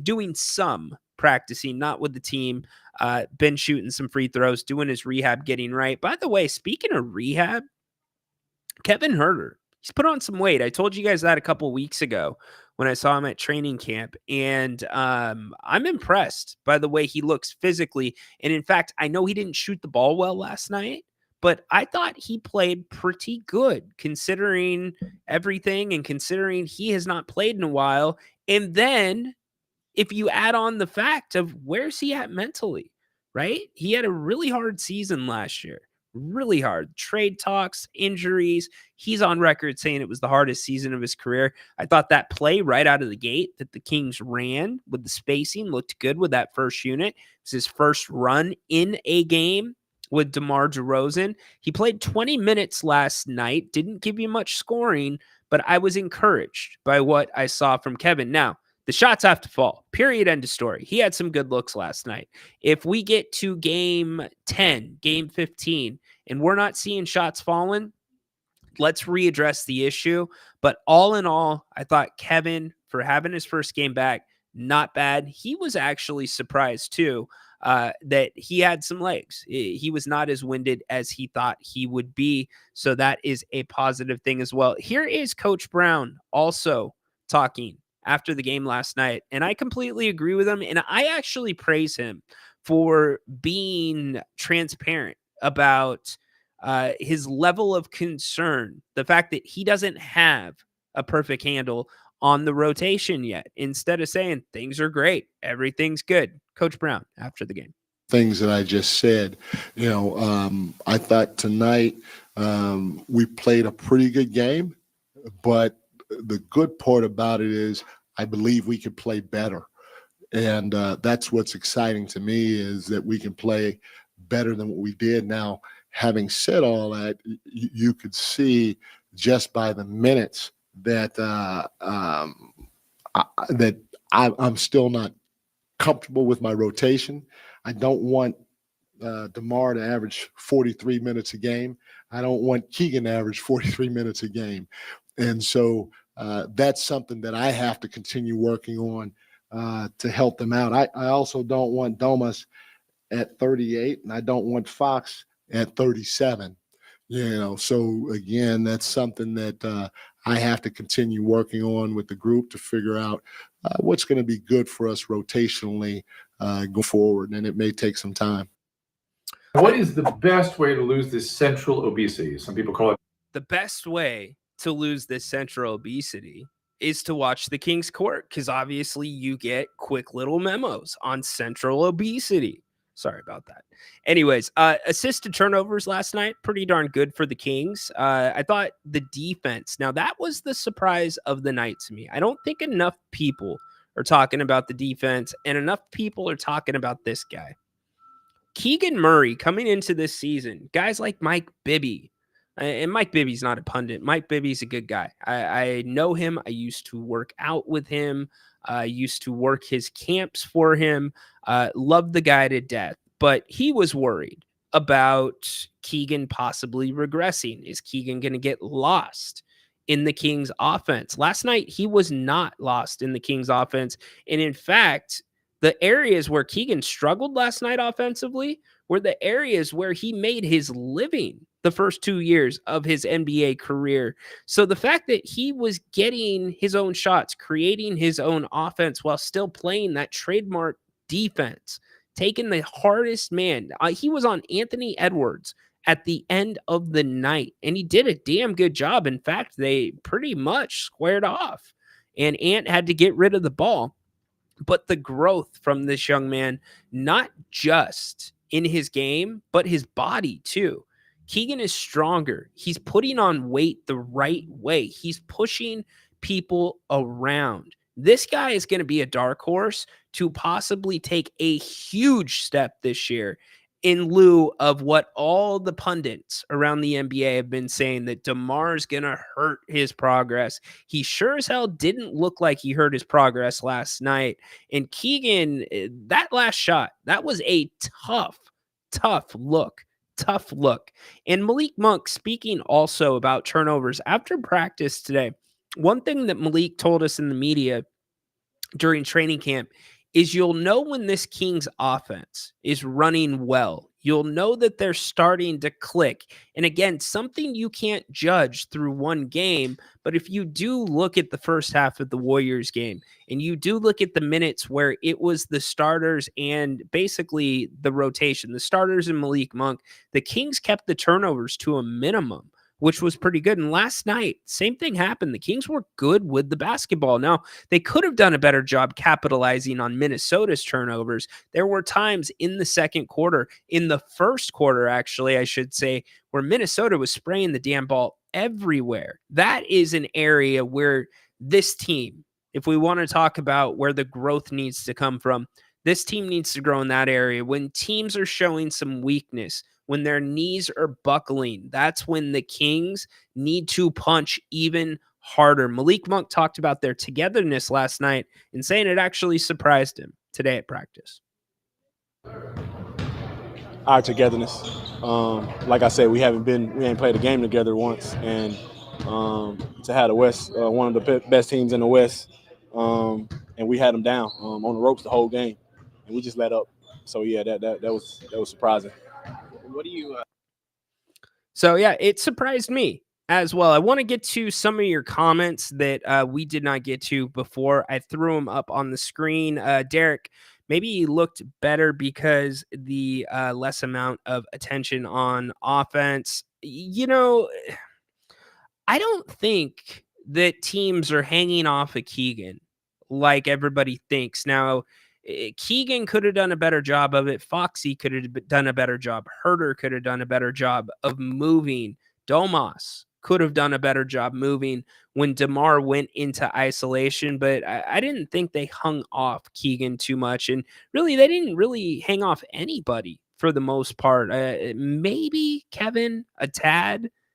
doing some practicing, not with the team. Been shooting some free throws, doing his rehab, getting right. By the way, speaking of rehab, Kevin Huerter, he's put on some weight. I told you guys that a couple weeks ago when I saw him at training camp. And I'm impressed by the way he looks physically. And in fact, I know he didn't shoot the ball well last night, but I thought he played pretty good considering everything and considering he has not played in a while. And then if you add on the fact of where's he at mentally, right? He had a really hard season last year. Really hard. Trade talks, injuries. He's on record saying it was the hardest season of his career. I thought that play right out of the gate that the Kings ran with the spacing looked good with that first unit. It was his first run in a game with DeMar DeRozan. He played 20 minutes last night. Didn't give you much scoring, but I was encouraged by what I saw from Kevin. Now, the shots have to fall. Period. End of story. He had some good looks last night. If we get to game 10, game 15, and we're not seeing shots falling, let's readdress the issue. But all in all, I thought Kevin, for having his first game back, not bad. He was actually surprised too that he had some legs. He was not as winded as he thought he would be. So that is a positive thing as well. Here is Coach Brown also talking after the game last night. And I completely agree with him. And I actually praise him for being transparent about his level of concern. The fact that he doesn't have a perfect handle on the rotation yet. Instead of saying things are great, everything's good. Coach Brown after the game. Things that I just said, I thought tonight we played a pretty good game, but the good part about it is I believe we could play better. And that's what's exciting to me is that we can play better than what we did. Now, having said all that, you could see just by the minutes that I'm still not comfortable with my rotation. I don't want DeMar to average 43 minutes a game. I don't want Keegan to average 43 minutes a game. And so that's something that I have to continue working on to help them out. I also don't want Domas at 38, and I don't want Fox at 37. So again, that's something that I have to continue working on with the group to figure out what's going to be good for us rotationally go forward, and it may take some time. What is the best way to lose this central obesity? Some people call it. The best way to lose this central obesity is to watch the King's Court, because obviously you get quick little memos on central obesity. Sorry about that. Anyways, assist to turnovers last night, pretty darn good for the Kings. I thought the defense, now that was the surprise of the night to me. I don't think enough people are talking about the defense, and enough people are talking about this guy. Keegan Murray coming into this season, guys like Mike Bibby, and Mike Bibby's not a pundit. Mike Bibby's a good guy. I know him. I used to work out with him. I used to work his camps for him. Loved the guy to death, but he was worried about Keegan possibly regressing. Is Keegan going to get lost in the Kings offense? Last night, he was not lost in the Kings offense. And in fact, the areas where Keegan struggled last night offensively were the areas where he made his living the first 2 years of his NBA career. So the fact that he was getting his own shots, creating his own offense while still playing that trademark defense, taking the hardest man. He was on Anthony Edwards at the end of the night, and he did a damn good job. In fact, they pretty much squared off, and Ant had to get rid of the ball. But the growth from this young man, not just in his game, but his body too. Keegan is stronger. He's putting on weight the right way. He's pushing people around. This guy is going to be a dark horse to possibly take a huge step this year, in lieu of what all the pundits around the NBA have been saying, that DeMar's going to hurt his progress. He sure as hell didn't look like he hurt his progress last night. And Keegan, that last shot, that was a tough look. And Malik Monk, speaking also about turnovers after practice today, one thing that Malik told us in the media during training camp is you'll know when this Kings offense is running well. You'll know that they're starting to click. And again, something you can't judge through one game, but if you do look at the first half of the Warriors game, and you do look at the minutes where it was the starters and basically the rotation, the starters and Malik Monk, the Kings kept the turnovers to a minimum, which was pretty good. And last night, same thing happened. The Kings were good with the basketball. Now, they could have done a better job capitalizing on Minnesota's turnovers. There were times in the second quarter, in the first quarter, actually, I should say, where Minnesota was spraying the damn ball everywhere. That is an area where this team, if we want to talk about where the growth needs to come from, this team needs to grow in that area. When teams are showing some weakness, when their knees are buckling, that's when the Kings need to punch even harder. Malik Monk talked about their togetherness last night and saying it actually surprised him today at practice. Our togetherness. Like I said, we ain't played a game together once, and to have the West, one of the best teams in the West, and we had them down on the ropes the whole game, and we just let up. So yeah, that was surprising. What do you? So yeah, it surprised me as well. I want to get to some of your comments that we did not get to before. I threw them up on the screen. Derek, maybe he looked better because the less amount of attention on offense. You know, I don't think that teams are hanging off of Keegan like everybody thinks. Now, Keegan could have done a better job of it. Foxy could have done a better job. Herter could have done a better job of moving. Domas could have done a better job moving when DeMar went into isolation, but I didn't think they hung off Keegan too much. And really, they didn't really hang off anybody for the most part. Maybe Kevin,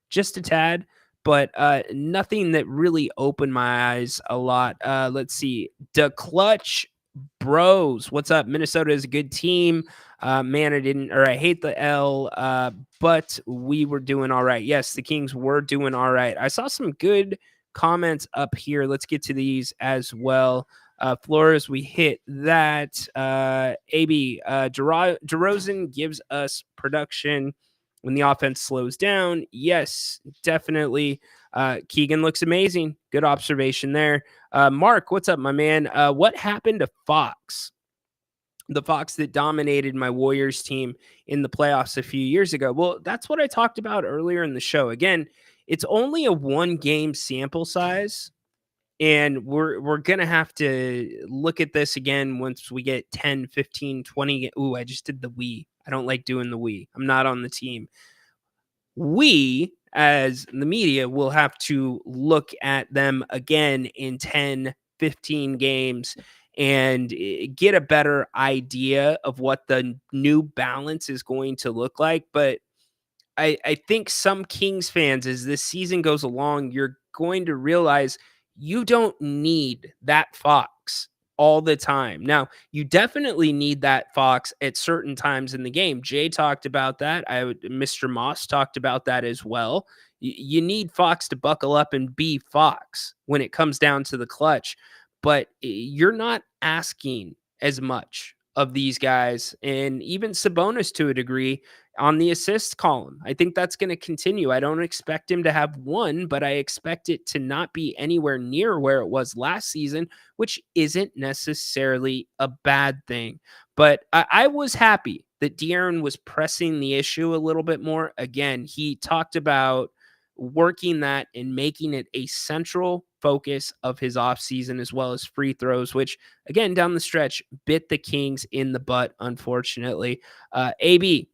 just a tad, but nothing that really opened my eyes a lot. Let's see. The Clutch Bros, what's up? Minnesota is a good team. Man, I hate the L, but we were doing all right. Yes, the Kings were doing all right. I saw some good comments up here. Let's get to these as well. Flores, we hit that. AB, DeRozan gives us production when the offense slows down. Yes, definitely. Keegan looks amazing. Good observation there. Mark, what's up, my man? What happened to Fox? the Fox that dominated my Warriors team in the playoffs a few years ago. Well, that's what I talked about earlier in the show. Again, it's only a 1-game sample size, and we're going to have to look at this again once we get 10, 15, 20. Ooh, I just did the we. I don't like doing the we. I'm not on the team. We, as the media, will have to look at them again in 10, 15 games and get a better idea of what the new balance is going to look like. But I think some Kings fans, as this season goes along, you're going to realize you don't need that Fox all the time. Now, you definitely need that Fox at certain times in the game. Jay talked about that. Mr. Moss talked about that as well. You need Fox to buckle up and be Fox when it comes down to the clutch, but you're not asking as much of these guys, and even Sabonis to a degree, on the assist column. I think that's going to continue. I don't expect him to have one, but I expect it to not be anywhere near where it was last season, which isn't necessarily a bad thing. But I was happy that De'Aaron was pressing the issue a little bit more. Again, he talked about working that and making it a central focus of his offseason, as well as free throws, which, again, down the stretch, bit the Kings in the butt, unfortunately. AB,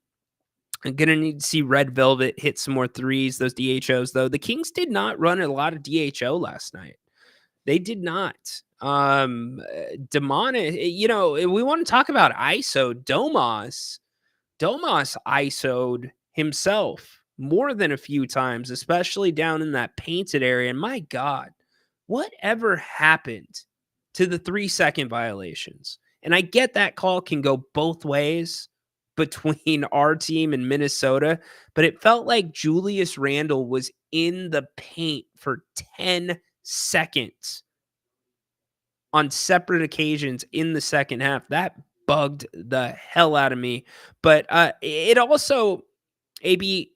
I'm going to need to see Red Velvet hit some more threes, those DHOs, though. The Kings did not run a lot of DHO last night. They did not. Demona, we want to talk about ISO. Domas ISO'd himself more than a few times, especially down in that painted area. And my God, whatever happened to the 3-second violations? And I get that call can go both ways between our team and Minnesota, but it felt like Julius Randle was in the paint for 10 seconds on separate occasions in the second half. That bugged the hell out of me. But it also, AB,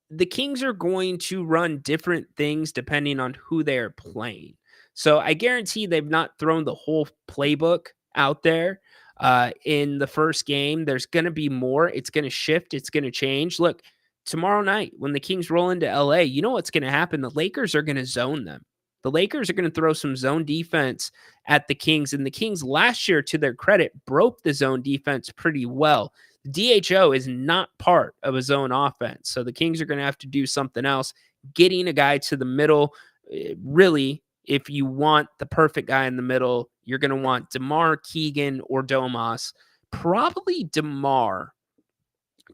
the Kings are going to run different things depending on who they are playing. So I guarantee they've not thrown the whole playbook out there in the first game. There's going to be more. It's going to shift. It's going to change. Look, tomorrow night when the Kings roll into LA, you know what's going to happen? The Lakers are going to zone them. The Lakers are going to throw some zone defense at the Kings. And the Kings last year, to their credit, broke the zone defense pretty well. DHO is not part of a zone offense. So the Kings are going to have to do something else. Getting a guy to the middle, really, if you want the perfect guy in the middle, you're going to want DeMar, Keegan, or Domas. Probably DeMar,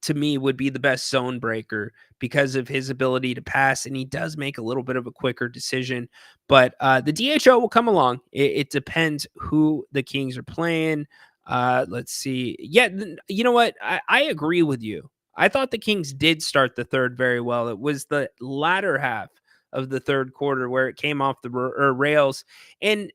to me, would be the best zone breaker because of his ability to pass, and he does make a little bit of a quicker decision. But the DHO will come along. It depends who the Kings are playing. Let's see. Yeah, you know what? I agree with you. I thought the Kings did start the third very well. It was the latter half of the third quarter where it came off the rails. And,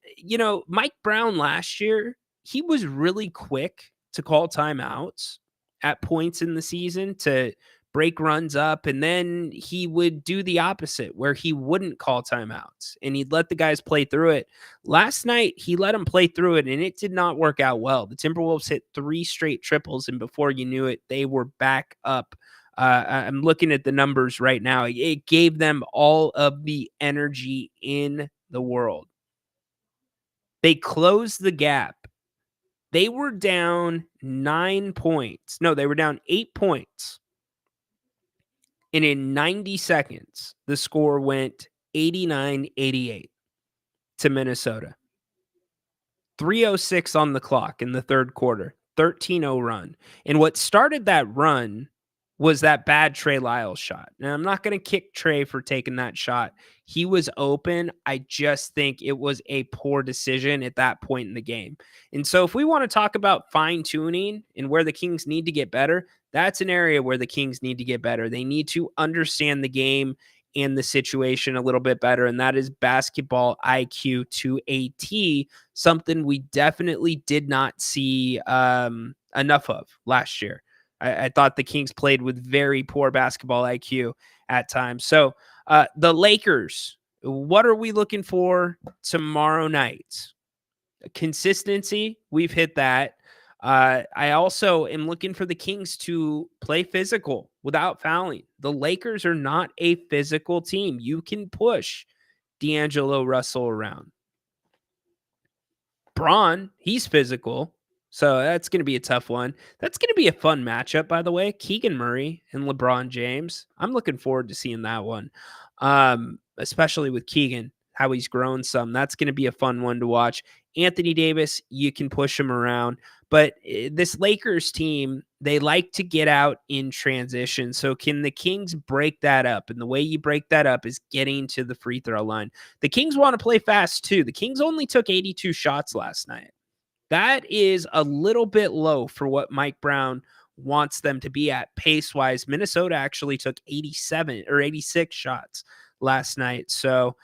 Mike Brown last year, he was really quick to call timeouts at points in the season to break runs up, and then he would do the opposite where he wouldn't call timeouts and he'd let the guys play through it. Last night, he let them play through it, and it did not work out well. The Timberwolves hit 3 straight triples, and before you knew it, they were back up. I'm looking at the numbers right now. It gave them all of the energy in the world. They closed the gap. They were down 9 points. No, they were down 8 points. And in 90 seconds, the score went 89-88 to Minnesota. 3:06 on the clock in the third quarter, 13-0 run. And what started that run was that bad Trey Lyles shot. Now, I'm not going to kick Trey for taking that shot. He was open. I just think it was a poor decision at that point in the game. And so if we want to talk about fine-tuning and where the Kings need to get better, that's an area where the Kings need to get better. They need to understand the game and the situation a little bit better, and that is basketball IQ to a T, something we definitely did not see enough of last year. I thought the Kings played with very poor basketball IQ at times. So the Lakers, what are we looking for tomorrow night? Consistency, we've hit that. I also am looking for the Kings to play physical without fouling. The Lakers are not a physical team. You can push D'Angelo Russell around. Braun, he's physical. So that's going to be a tough one. That's going to be a fun matchup, by the way. Keegan Murray and LeBron James. I'm looking forward to seeing that one, especially with Keegan, how he's grown some. That's going to be a fun one to watch. Anthony Davis, you can push him around. But this Lakers team, they like to get out in transition. So can the Kings break that up? And the way you break that up is getting to the free throw line. The Kings want to play fast too. The Kings only took 82 shots last night. That is a little bit low for what Mike Brown wants them to be at pace-wise. Minnesota actually took 87 or 86 shots last night. So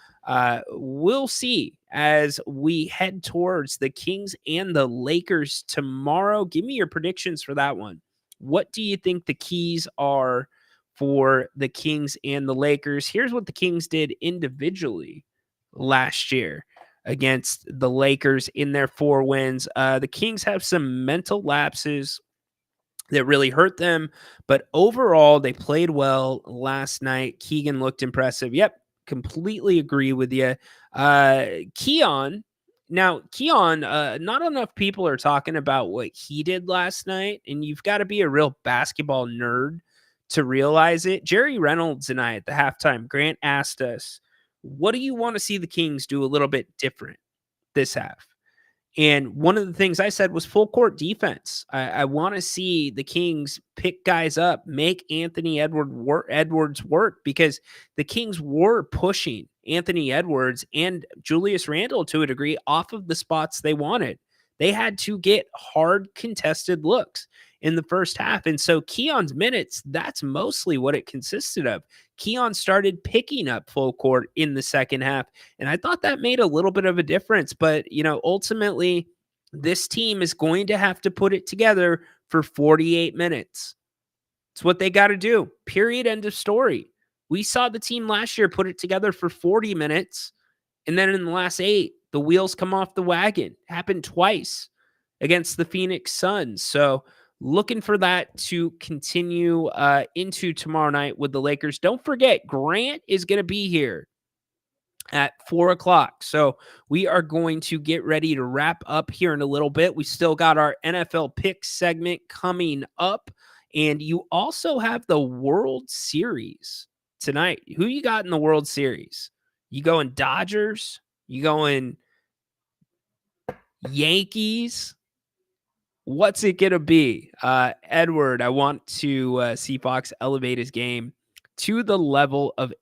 we'll see as we head towards the Kings and the Lakers tomorrow. Give me your predictions for that one. What do you think the keys are for the Kings and the Lakers? Here's what the Kings did individually last year against the Lakers in their 4 wins. The Kings have some mental lapses that really hurt them, but overall they played well last night. Keegan looked impressive. Yep, completely agree with you. Keon, not enough people are talking about what he did last night, and you've got to be a real basketball nerd to realize it. Jerry Reynolds and I at the halftime, Grant asked us, what do you want to see the Kings do a little bit different this half? And one of the things I said was full court defense. I want to see the Kings pick guys up, make Anthony Edwards work, because the Kings were pushing Anthony Edwards and Julius Randle to a degree off of the spots they wanted. They had to get hard contested looks in the first half. And so Keon's minutes, that's mostly what it consisted of. Keon started picking up full court in the second half, and I thought that made a little bit of a difference. But, ultimately, this team is going to have to put it together for 48 minutes. It's what they got to do. Period. End of story. We saw the team last year put it together for 40 minutes, and then in the last 8, the wheels come off the wagon. Happened twice against the Phoenix Suns. So looking for that to continue into tomorrow night with the Lakers. Don't forget, Grant is going to be here at 4:00. So we are going to get ready to wrap up here in a little bit. We still got our NFL picks segment coming up. And you also have the World Series tonight. Who you got in the World Series? You going Dodgers? You going Yankees? What's it going to be? Edward, I want to see Fox elevate his game to the level of...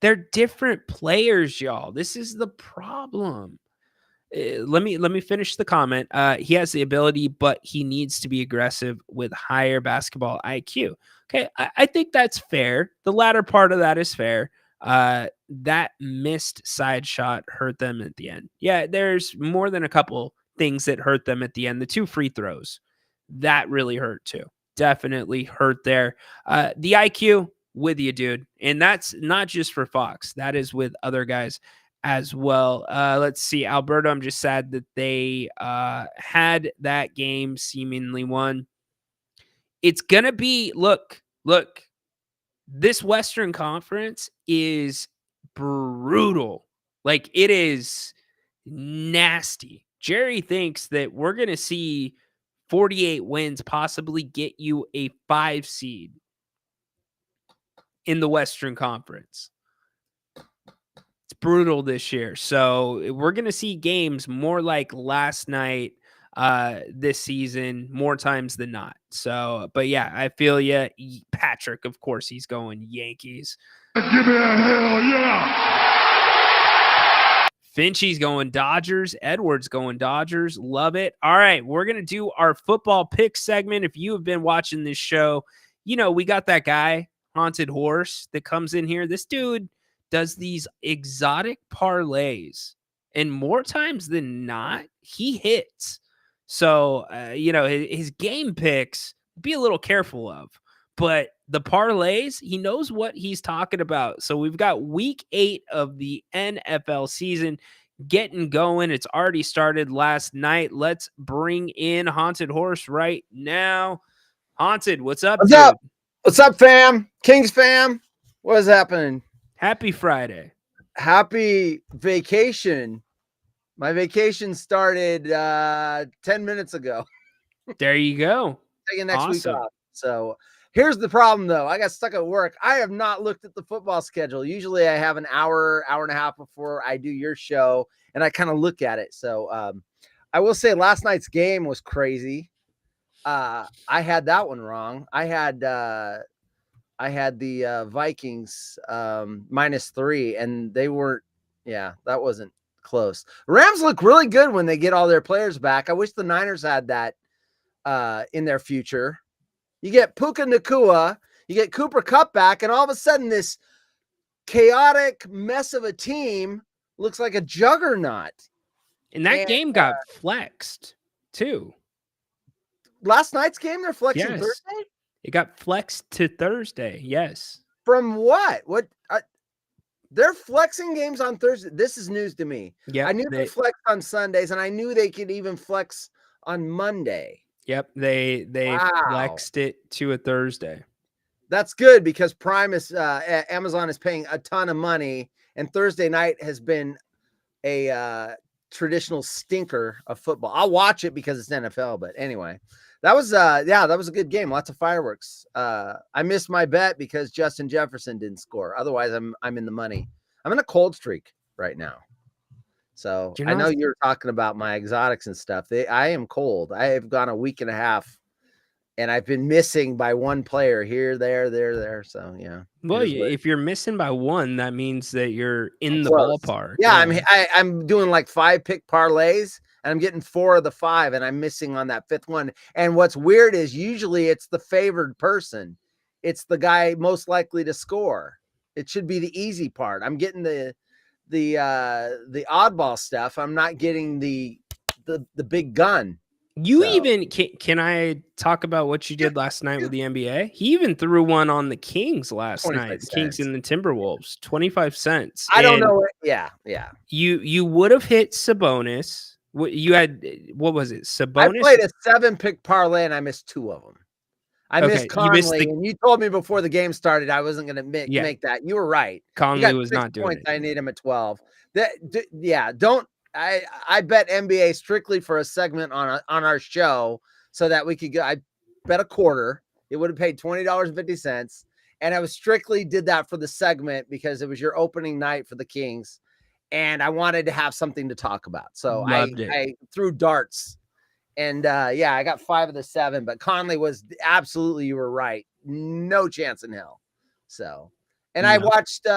They're different players, y'all. This is the problem. Let me finish the comment. He has the ability, but he needs to be aggressive with higher basketball IQ. Okay, I think that's fair. The latter part of that is fair. That missed side shot hurt them at the end. Yeah, there's more than a couple things that hurt them at the end. The 2 free throws, that really hurt too. Definitely hurt there. The IQ, with you, dude. And that's not just for Fox. That is with other guys as well. Let's see. Alberto, I'm just sad that they had that game seemingly won. It's going to be, look, this Western Conference is brutal. Like, it is nasty. Jerry thinks that we're going to see 48 wins possibly get you a 5 seed in the Western Conference. It's brutal this year. So we're going to see games more like last night this season, more times than not. So, but yeah, I feel you. Patrick, of course, he's going Yankees. Give me a hell yeah! Finchie's going Dodgers. Edwards going Dodgers. Love it. All right, we're going to do our football pick segment. If you have been watching this show, we got that guy, Haunted Horse, that comes in here. This dude does these exotic parlays, and more times than not, he hits. So, his game picks, be a little careful of. But the parlays, he knows what he's talking about. So we've got week 8 of the NFL season. getting going. It's already started last night. Let's bring in Haunted Horse right now. Haunted, what's up, What's dude? up? What's up, fam? Kings fam? What is happening? Happy Friday. Happy vacation. My vacation started 10 minutes ago. There you go. Taking next week Awesome. off. So here's the problem, though. I got stuck at work. I have not looked at the football schedule. Usually I have an hour and a half before I do your show, and I kind of look at it. So I will say last night's game was crazy. I had that one wrong. I had the Vikings -3, and they weren't. Yeah, that wasn't close. Rams look really good when they get all their players back. I wish the Niners had that in their future. You get Puka Nacua, you get Cooper Kupp back, and all of a sudden this chaotic mess of a team looks like a juggernaut. And that game got flexed too. Last night's game, they're flexing Yes. Thursday? It got flexed to Thursday. Yes. From what? What? They're flexing games on Thursday. This is news to me. Yep, I knew they flexed on Sundays, and I knew they could even flex on Monday. Yep, they Wow. flexed it to a Thursday. That's good because Prime is Amazon is paying a ton of money, and Thursday night has been a traditional stinker of football. I'll watch it because it's NFL, but anyway, that was that was a good game. Lots of fireworks. I missed my bet because Justin Jefferson didn't score. Otherwise, I'm in the money. I'm in a cold streak right now. So I know you're talking about my exotics and stuff. I am cold. I have gone a week and a half, and I've been missing by one player here, there. So yeah. Well, if you're missing by one, that means that you're in the Close. ballpark. Yeah, I'm doing like 5 pick parlays, and I'm getting 4 of the 5, and I'm missing on that 5th one. And what's weird is usually it's the favored person. It's the guy most likely to score. It should be the easy part. I'm getting the oddball stuff. I'm not getting the big gun. You even can I talk about what you did last night with the NBA? He even threw one on the Kings last night. The Kings and the Timberwolves, 25 cents. I don't know. Yeah. You would have hit Sabonis. You had, what was it? Sabonis. I played a 7 pick parlay and I missed 2 of them. I missed Conley, and you told me before the game started I wasn't going to make that. You were right. Conley was not doing points. I need him at 12. Don't. I bet NBA strictly for a segment on our show so that we could go. I bet a quarter. It would have paid $20.50, and I was strictly did that for the segment because it was your opening night for the Kings, and I wanted to have something to talk about. So I threw darts. And I got 5 of the 7, but Conley was absolutely, you were right. No chance in hell. So, and I watched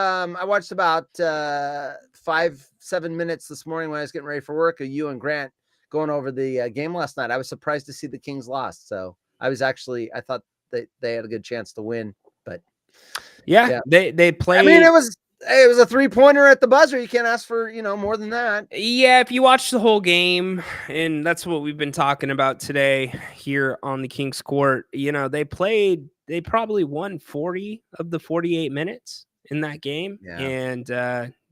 about 5-7 minutes this morning when I was getting ready for work of you and Grant going over the game last night. I was surprised to see the Kings lost. So I thought that they had a good chance to win, but they played. I mean, it was a 3-pointer at the buzzer. You can't ask for, more than that. Yeah, if you watch the whole game, and that's what we've been talking about today here on the Kings Court, they probably won 40 of the 48 minutes in that game. Yeah. And,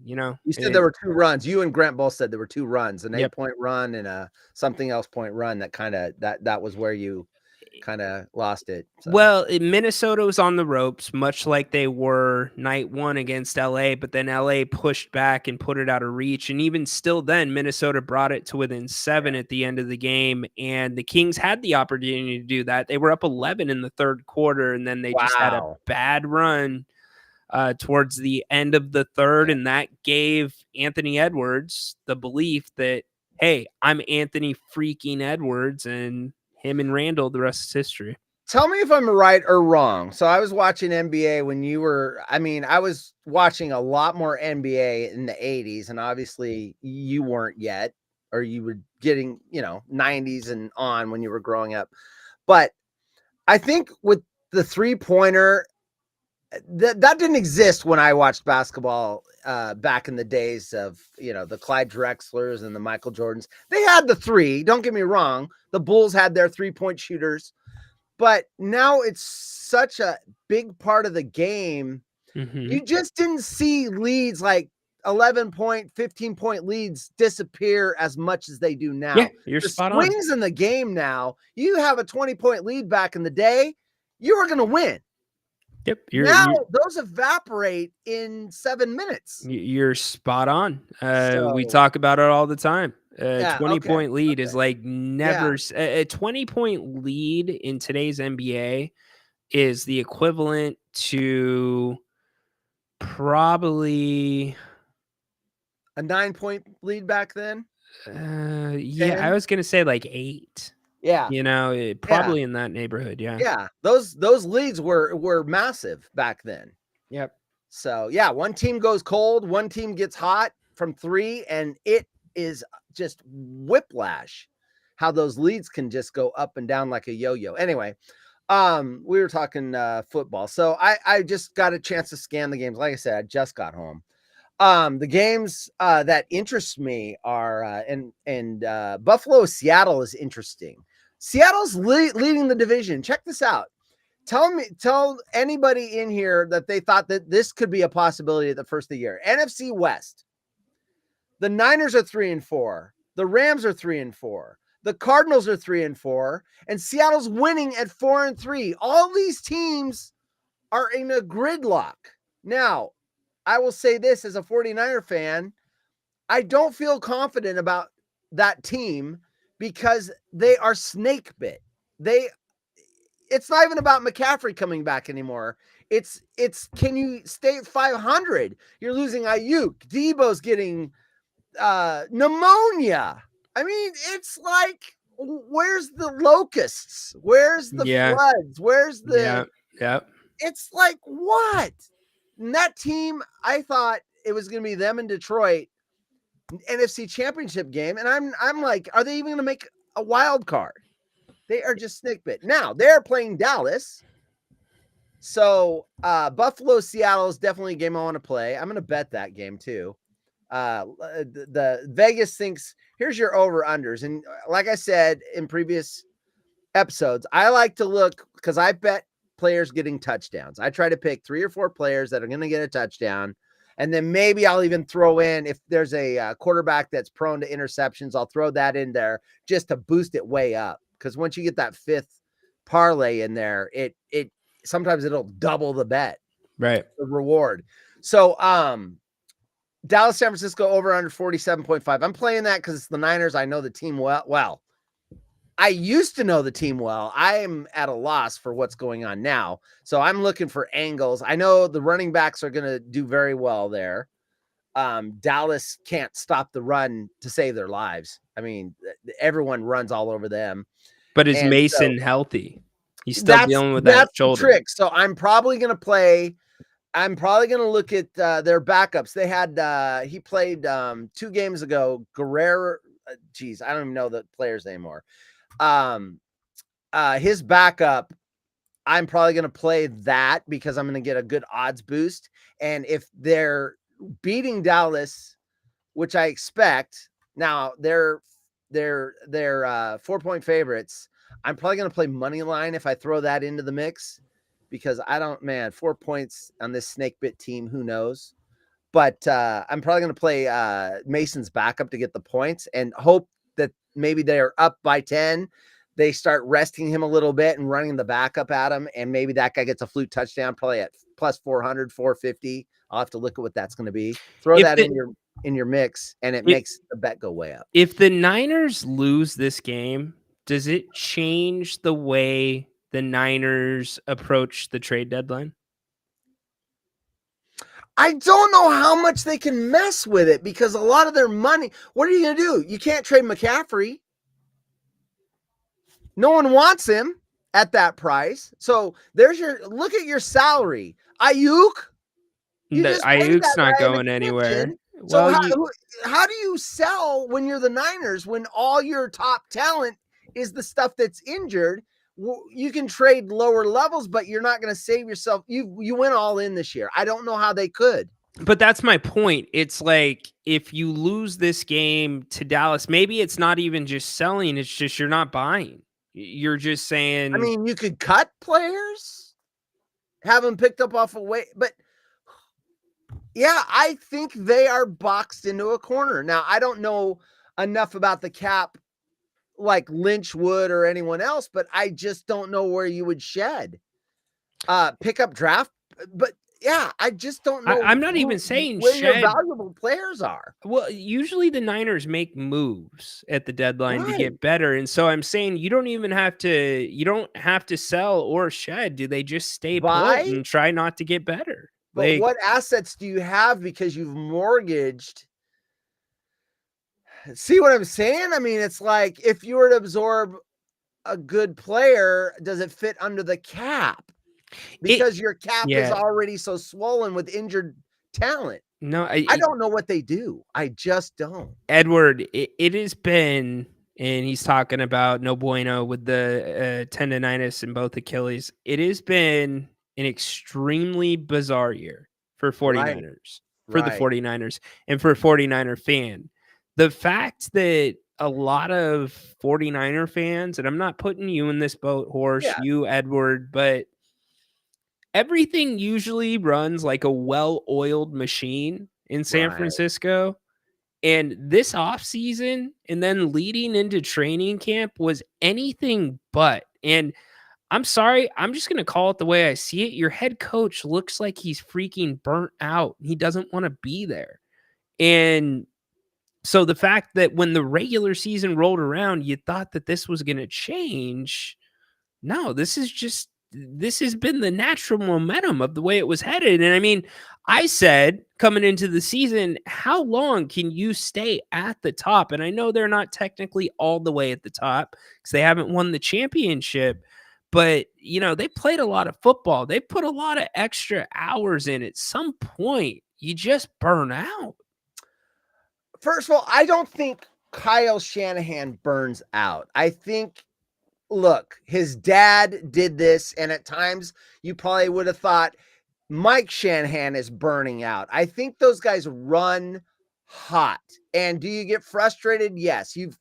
you said there were 2 runs. You and Grant both said there were 2 runs, an 8-point run and a something else point run that that was where you kind of lost it. So. Well, Minnesota was on the ropes, much like they were night 1 against LA, but then LA pushed back and put it out of reach. And even still then, Minnesota brought it to within 7 at the end of the game. And the Kings had the opportunity to do that. They were up 11 in the 3rd quarter, and then they just had a bad run towards the end of the 3rd. And that gave Anthony Edwards the belief that, hey, I'm Anthony freaking Edwards, and him and Randall, the rest is history. Tell me if I'm right or wrong. So I was watching NBA when I was watching a lot more NBA in the 80s, and obviously you weren't yet, or you were getting, 90s and on when you were growing up. But I think with the 3-pointer, that didn't exist when I watched basketball back in the days of, the Clyde Drexlers and the Michael Jordans. They had the 3, don't get me wrong. The Bulls had their 3-point shooters, but now it's such a big part of the game. Mm-hmm. You just didn't see leads like 11-point, 15-point leads disappear as much as they do now. Yeah, you're the spot on. swings in the game now, you have a 20-point lead back in the day, you were going to win. Yep, Now those evaporate in 7 minutes. You're spot on. We So- talk about it all the time. Yeah, 20-point lead is like never Yeah. a 20-point lead in today's NBA is the equivalent to probably a 9-point lead back then. Yeah, I 10? was gonna say like 8. Yeah, you know, probably in that neighborhood. Yeah, yeah. Those leads were massive back then. Yep. So yeah, one team goes cold, one team gets hot from 3, and it is just whiplash. How those leads can just go up and down like a yo-yo. Anyway, we were talking football, so I just got a chance to scan the games. Like I said, I just got home. The games that interest me are and Buffalo Seattle is interesting. Seattle's leading the division. Check this out. Tell anybody in here that they thought that this could be a possibility at the first of the year. NFC West. The Niners are 3-4. The Rams are 3-4. The Cardinals are 3-4, and Seattle's winning at 4-3. All these teams are in a gridlock. Now, I will say this as a 49er fan, I don't feel confident about that team because they are snake bit. It's not even about McCaffrey coming back anymore. It's can you stay at 500? You're losing Ayuk. Debo's getting pneumonia. I mean, it's like, where's the locusts? Where's the floods? Where's the It's like, what? And that team, I thought it was going to be them in Detroit, NFC Championship game, and I'm like, are they even going to make a wild card? They are just snake bit. Now they're playing Dallas, so Buffalo Seattle is definitely a game I want to play. I'm going to bet that game too. The Vegas thinks here's your over unders, and like I said in previous episodes, I like to look because I bet players getting touchdowns. I try to pick 3 or 4 players that are going to get a touchdown. And then maybe I'll even throw in, if there's a quarterback that's prone to interceptions, I'll throw that in there just to boost it way up. Because once you get that 5th parlay in there, it sometimes it'll double the bet, right? The reward. So Dallas, San Francisco over under 47.5. I'm playing that because it's the Niners. I know the team well. I used to know the team well. I am at a loss for what's going on now. So I'm looking for angles. I know the running backs are going to do very well there. Dallas can't stop the run to save their lives. I mean, everyone runs all over them. But is Mason healthy? He's still dealing with that shoulder. The trick. So I'm probably going to look at their backups. They had he played 2 games ago. Guerrero. Geez, I don't even know the players anymore. His backup, I'm probably going to play that because I'm going to get a good odds boost. And if they're beating Dallas, which I expect, now they're 4-point favorites. I'm probably going to play money line if I throw that into the mix because 4 points on this snake bit team, who knows? But I'm probably going to play Mason's backup to get the points and hope that maybe they're up by 10. They start resting him a little bit and running the backup at him. And maybe that guy gets a fluke touchdown, probably at plus 400, 450. I'll have to look at what that's going to be. Throw that in your mix, and it makes the bet go way up. If the Niners lose this game, does it change the way the Niners approach the trade deadline? I don't know how much they can mess with it because a lot of their money, what are you going to do? You can't trade McCaffrey. No one wants him at that price. So look at your salary. Ayuk. Ayuk's not going anywhere. So how do you sell when you're the Niners when all your top talent is the stuff that's injured? You can trade lower levels, but you're not going to save yourself. You went all in this year. I don't know how they could. But that's my point. It's like if you lose this game to Dallas, maybe it's not even just selling. It's just you're not buying. You're just saying. I mean, you could cut players, have them picked up off a way, but Yeah, I think they are boxed into a corner. Now, I don't know enough about the cap like Lynch would or anyone else, but I just don't know where you would shed. Pick up draft, but yeah, I just don't know I'm not even saying where your shed. valuable players are. Well, usually the Niners make moves at the deadline to Right. get better, and so I'm saying you don't have to sell or shed. Do they just stay put Buy? and try not to get better? But Like, what assets do you have because you've mortgaged? See what I'm saying? I mean, it's like if you were to absorb a good player, does it fit under the cap? Because your cap is yeah. already so swollen with injured talent. No, I don't know what they do. I just don't. Edward, it has been, and he's talking about no bueno with the tendonitis in both Achilles. It has been an extremely bizarre year for 49ers, for the Right. 49ers, and for a 49er fan. The fact that a lot of 49er fans, and I'm not putting you in this boat, Horse, Yeah. you, Edward, but everything usually runs like a well-oiled machine in San Right. Francisco. And this offseason and then leading into training camp was anything but. And I'm sorry, I'm just going to call it the way I see it. Your head coach looks like he's freaking burnt out. He doesn't want to be there. And so the fact that when the regular season rolled around, you thought that this was going to change. No, this has been the natural momentum of the way it was headed. And I mean, I said coming into the season, how long can you stay at the top? And I know they're not technically all the way at the top because they haven't won the championship, but they played a lot of football. They put a lot of extra hours in. At some point, you just burn out. First of all, I don't think Kyle Shanahan burns out. I think, look, his dad did this, and at times you probably would have thought Mike Shanahan is burning out. I think those guys run hot. And do you get frustrated? Yes. You've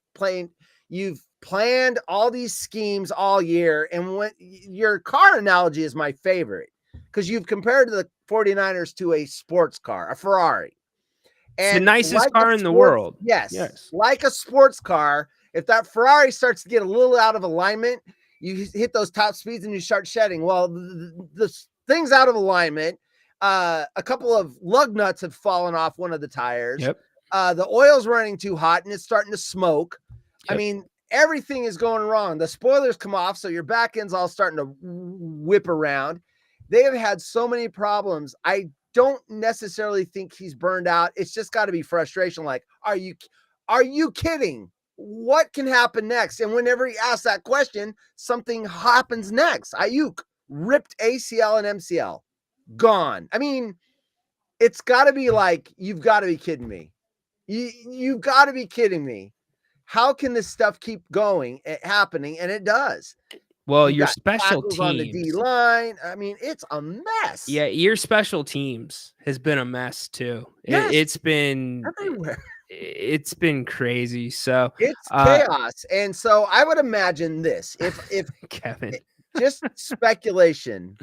planned all these schemes all year. And when your car analogy is my favorite because you've compared the 49ers to a sports car, a Ferrari. It's the nicest car in the world. Yes. Like a sports car, if that Ferrari starts to get a little out of alignment, you hit those top speeds and you start shedding. Well, the thing's out of alignment. A couple of lug nuts have fallen off one of the tires. Yep. The oil's running too hot and it's starting to smoke. Yep. I mean, everything is going wrong. The spoilers come off, so your back end's all starting to whip around. They have had so many problems. I don't necessarily think he's burned out. It's just got to be frustration. Like, are you kidding? What can happen next? And whenever he asks that question, something happens next. Ayuk ripped ACL and MCL, gone. I mean, it's got to be like, you've got to be kidding me. You've got to be kidding me. How can this stuff keep going, happening? And it does. Well, You your got special tackles on the teams. D line. I mean, it's a mess. Yeah, your special teams has been a mess too. Yes. It's been Everywhere. It's been crazy. So It's chaos. And so I would imagine this. If Kevin, just speculation.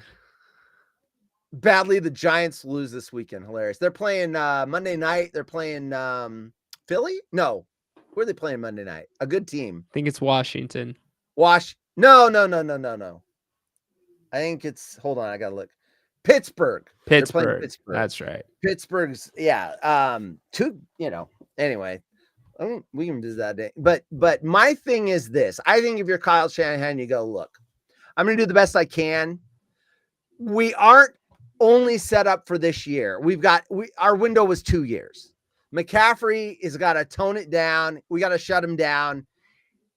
Badly, the Giants lose this weekend. Hilarious. They're playing Monday night. They're playing Philly. No, who are they playing Monday night? A good team. I think it's Washington. No. I think it's. Hold on, I gotta look. Pittsburgh. They're playing Pittsburgh. That's right. Pittsburgh's. Yeah. Anyway, we can do that day. But my thing is this. I think if you're Kyle Shanahan, you go, look, I'm gonna do the best I can. We aren't only set up for this year. Our window was 2 years. McCaffrey has got to tone it down. We got to shut him down.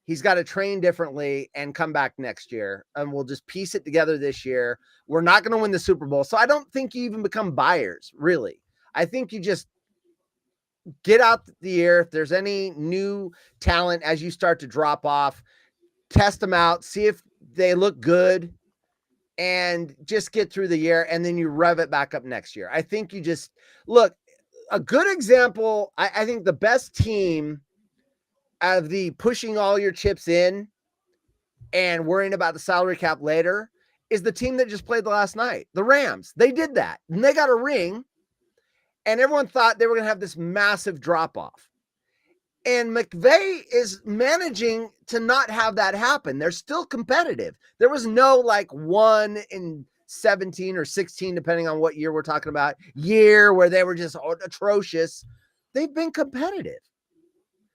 He's got to train differently and come back next year. And we'll just piece it together this year. We're not going to win the Super Bowl. So I don't think you even become buyers, really. I think you just get out the year. If there's any new talent as you start to drop off, test them out, see if they look good, and just get through the year, and then you rev it back up next year. I think you just look, a good example. I think the best team out of the pushing all your chips in and worrying about the salary cap later is the team that just played the last night, the Rams. They did that and they got a ring. and everyone thought they were going to have this massive drop off. And McVay is managing to not have that happen. They're still competitive. There was no like 1 in 17 or 16, depending on what year we're talking about, year where they were just atrocious. They've been competitive.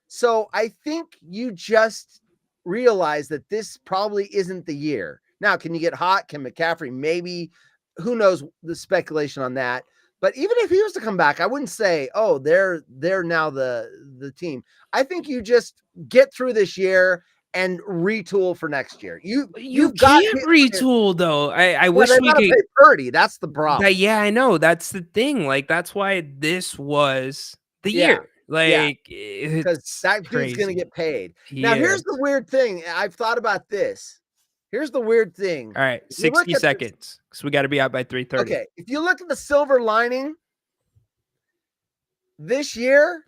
So I think you just realize that this probably isn't the year. Now, can you get hot? Can McCaffrey maybe? Who knows the speculation on that? But even if he was to come back, I wouldn't say, oh, they're now the team. I think you just get through this year and retool for next year. You can't retool though. I wish we could pay Purdy. That's the problem. Yeah, I know. That's the thing. Like that's why this was the year. Like because that dude's gonna get paid. Now, here's the weird thing. I've thought about this. Here's the weird thing. All right, 60 seconds because we got to be out by 3:30. Okay, if you look at the silver lining, this year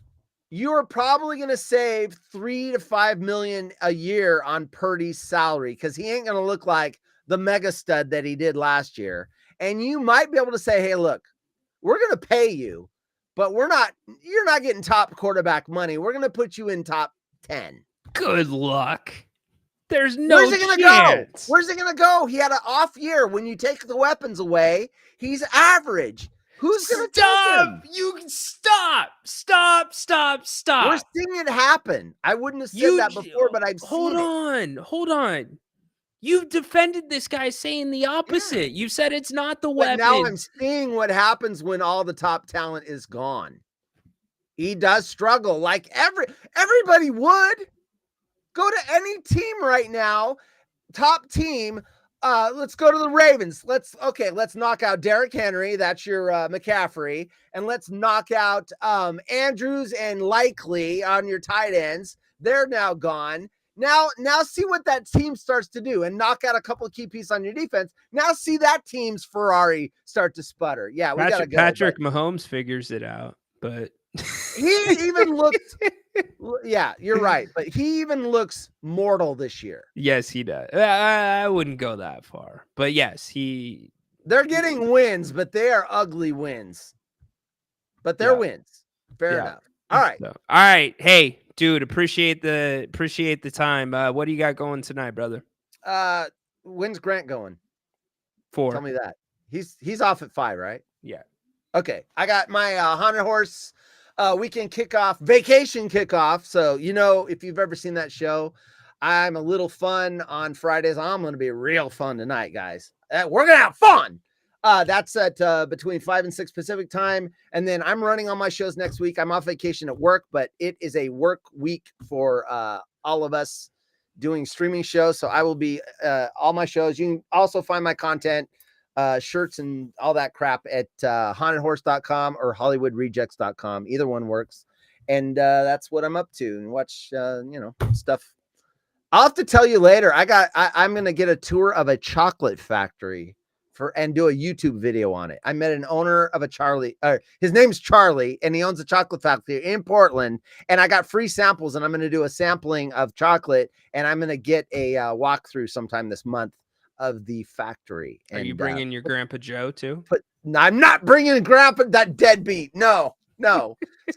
you are probably going to save $3 to $5 million a year on Purdy's salary because he ain't going to look like the mega stud that he did last year. And you might be able to say, "Hey, look, we're going to pay you, but you're not getting top quarterback money. We're going to put you in top 10." Good luck. There's no Where's he going to go? chance. Where's he going to go? He had an off year. When you take the weapons away, he's average. Who's going to take him? You stop. We're seeing it happen. I wouldn't have said that before, but I've seen it. Hold on. You've defended this guy saying the opposite. You said it's not the weapons. But now I'm seeing what happens when all the top talent is gone. He does struggle like everybody would. Go to any team right now, top team. Let's go to the Ravens. Let's knock out Derrick Henry. That's your McCaffrey. And let's knock out Andrews and Likely on your tight ends. They're now gone. Now see what that team starts to do and knock out a couple of key pieces on your defense. Now see that team's Ferrari start to sputter. Yeah, we got to go. Patrick Mahomes figures it out, but he even looks yeah, you're right, but he even looks mortal this year. Yes, he does. I wouldn't go that far, but yes, they're getting wins, but they are ugly wins. But they're wins. Fair enough. All right. All right. Hey, dude, appreciate the time. What do you got going tonight, brother? When's Grant going? 4. Tell me that. He's off at 5, right? Yeah. Okay. I got my haunted horse weekend kickoff, vacation kickoff. So, if you've ever seen that show, I'm a little fun on Fridays. I'm going to be real fun tonight, guys. We're going to have fun. That's at between 5 and 6 Pacific time. And then I'm running on my shows next week. I'm off vacation at work, but it is a work week for all of us doing streaming shows. So I will be all my shows. You can also find my content, shirts and all that crap at hauntedhorse.com or hollywoodrejects.com. Either one works. And that's what I'm up to, and watch stuff. I'll have to tell you later. I'm going to get a tour of a chocolate factory and do a YouTube video on it. I met an owner of his name's Charlie, and he owns a chocolate factory in Portland. And I got free samples, and I'm going to do a sampling of chocolate, and I'm going to get a walkthrough sometime this month of the factory. Are you bringing your Grandpa Joe too? But I'm not bringing Grandpa, that deadbeat. No.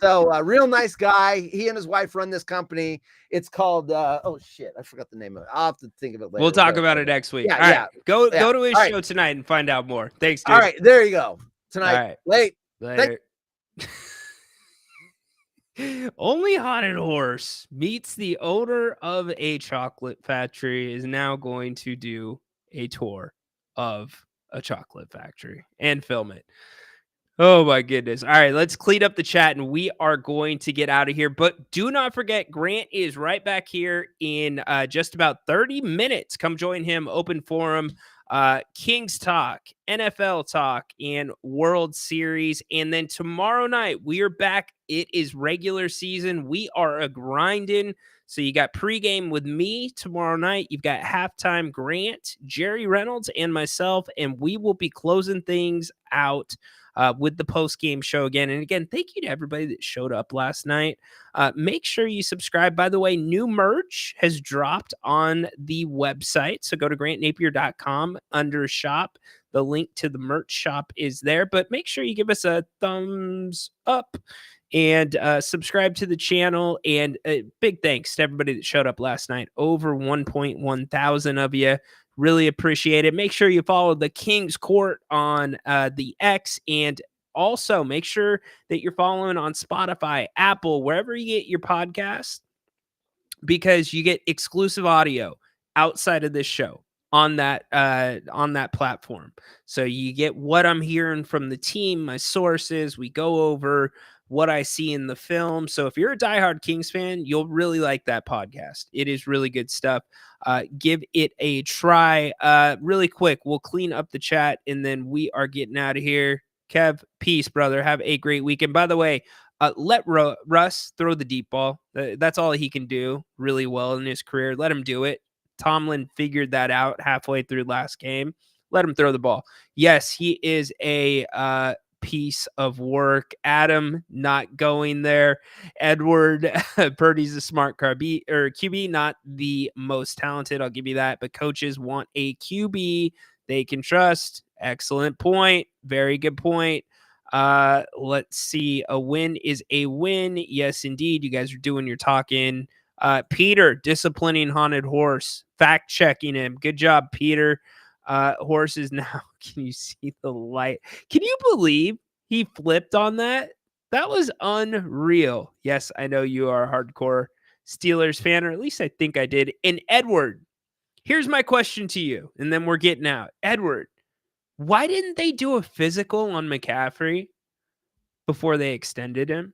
So real nice guy. He and his wife run this company. It's called oh shit, I forgot the name of it. I'll have to think of it later. We'll talk about it next week. Yeah, all right. yeah. Go to his show tonight and find out more. Thanks, dude. All right, there you go. Tonight. All right. Later. Only Haunted Horse meets the owner of a chocolate factory is now going to do a tour of a chocolate factory and film it. Oh my goodness. All right, let's clean up the chat and we are going to get out of here. But do not forget, Grant is right back here in just about 30 minutes. Come join him. Open forum, Kings Talk, NFL Talk, and World Series. And then tomorrow night, we are back. It is regular season. We are a grinding. So you got pregame with me tomorrow night. You've got halftime Grant, Jerry Reynolds, and myself. And we will be closing things out with the post-game show again. And again, thank you to everybody that showed up last night. Make sure you subscribe. By the way, new merch has dropped on the website. So go to grantnapier.com under shop. The link to the merch shop is there, but make sure you give us a thumbs up and subscribe to the channel. And big thanks to everybody that showed up last night. Over 1.1 thousand of you. Really appreciate it. Make sure you follow the King's Court on the X, and also make sure that you're following on Spotify, Apple, wherever you get your podcast, because you get exclusive audio outside of this show on that platform. So you get what I'm hearing from the team, my sources. We go over what I see in the film. So if you're a diehard Kings fan, you'll really like that podcast. It is really good stuff. Give it a try. Really quick, we'll clean up the chat and then we are getting out of here. Kev, peace, brother. Have a great weekend. By the way, let Russ throw the deep ball. That's all he can do really well in his career. Let him do it. Tomlin figured that out halfway through last game. Let him throw the ball. Yes, he is a piece of work. Adam not going there. Edward Purdy's a smart QB, not the most talented. I'll give you that. But coaches want a QB they can trust. Excellent point. Very good point. Let's see. A win is a win. Yes, indeed. You guys are doing your talking. Peter, disciplining haunted horse, fact checking him. Good job, Peter. Horse is now. Can you see the light? Can you believe he flipped on that? That was unreal. Yes, I know you are a hardcore Steelers fan, or at least I think I did. And Edward, here's my question to you, and then we're getting out. Edward, why didn't they do a physical on McCaffrey before they extended him?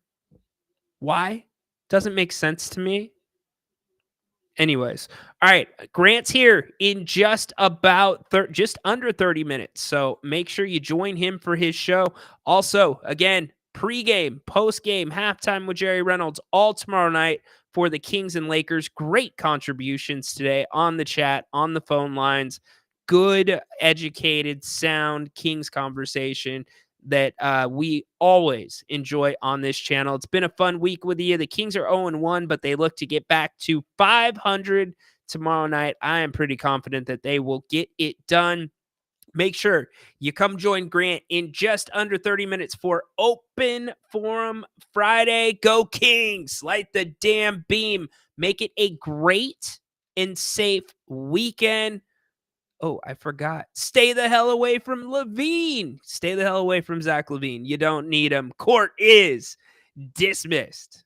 Why? Doesn't make sense to me. Anyways, all right, Grant's here in just about just under 30 minutes. So make sure you join him for his show. Also, again, pregame, postgame, halftime with Jerry Reynolds all tomorrow night for the Kings and Lakers. Great contributions today on the chat, on the phone lines. Good, educated, sound Kings conversation that we always enjoy on this channel. It's been a fun week with you. The Kings are 0-1, but they look to get back to 500 tomorrow night. I am pretty confident that they will get it done. Make sure you come join Grant in just under 30 minutes for Open Forum Friday. Go Kings! Light the damn beam. Make it a great and safe weekend. Oh, I forgot. Stay the hell away from Levine. Stay the hell away from Zach Levine. You don't need him. Court is dismissed.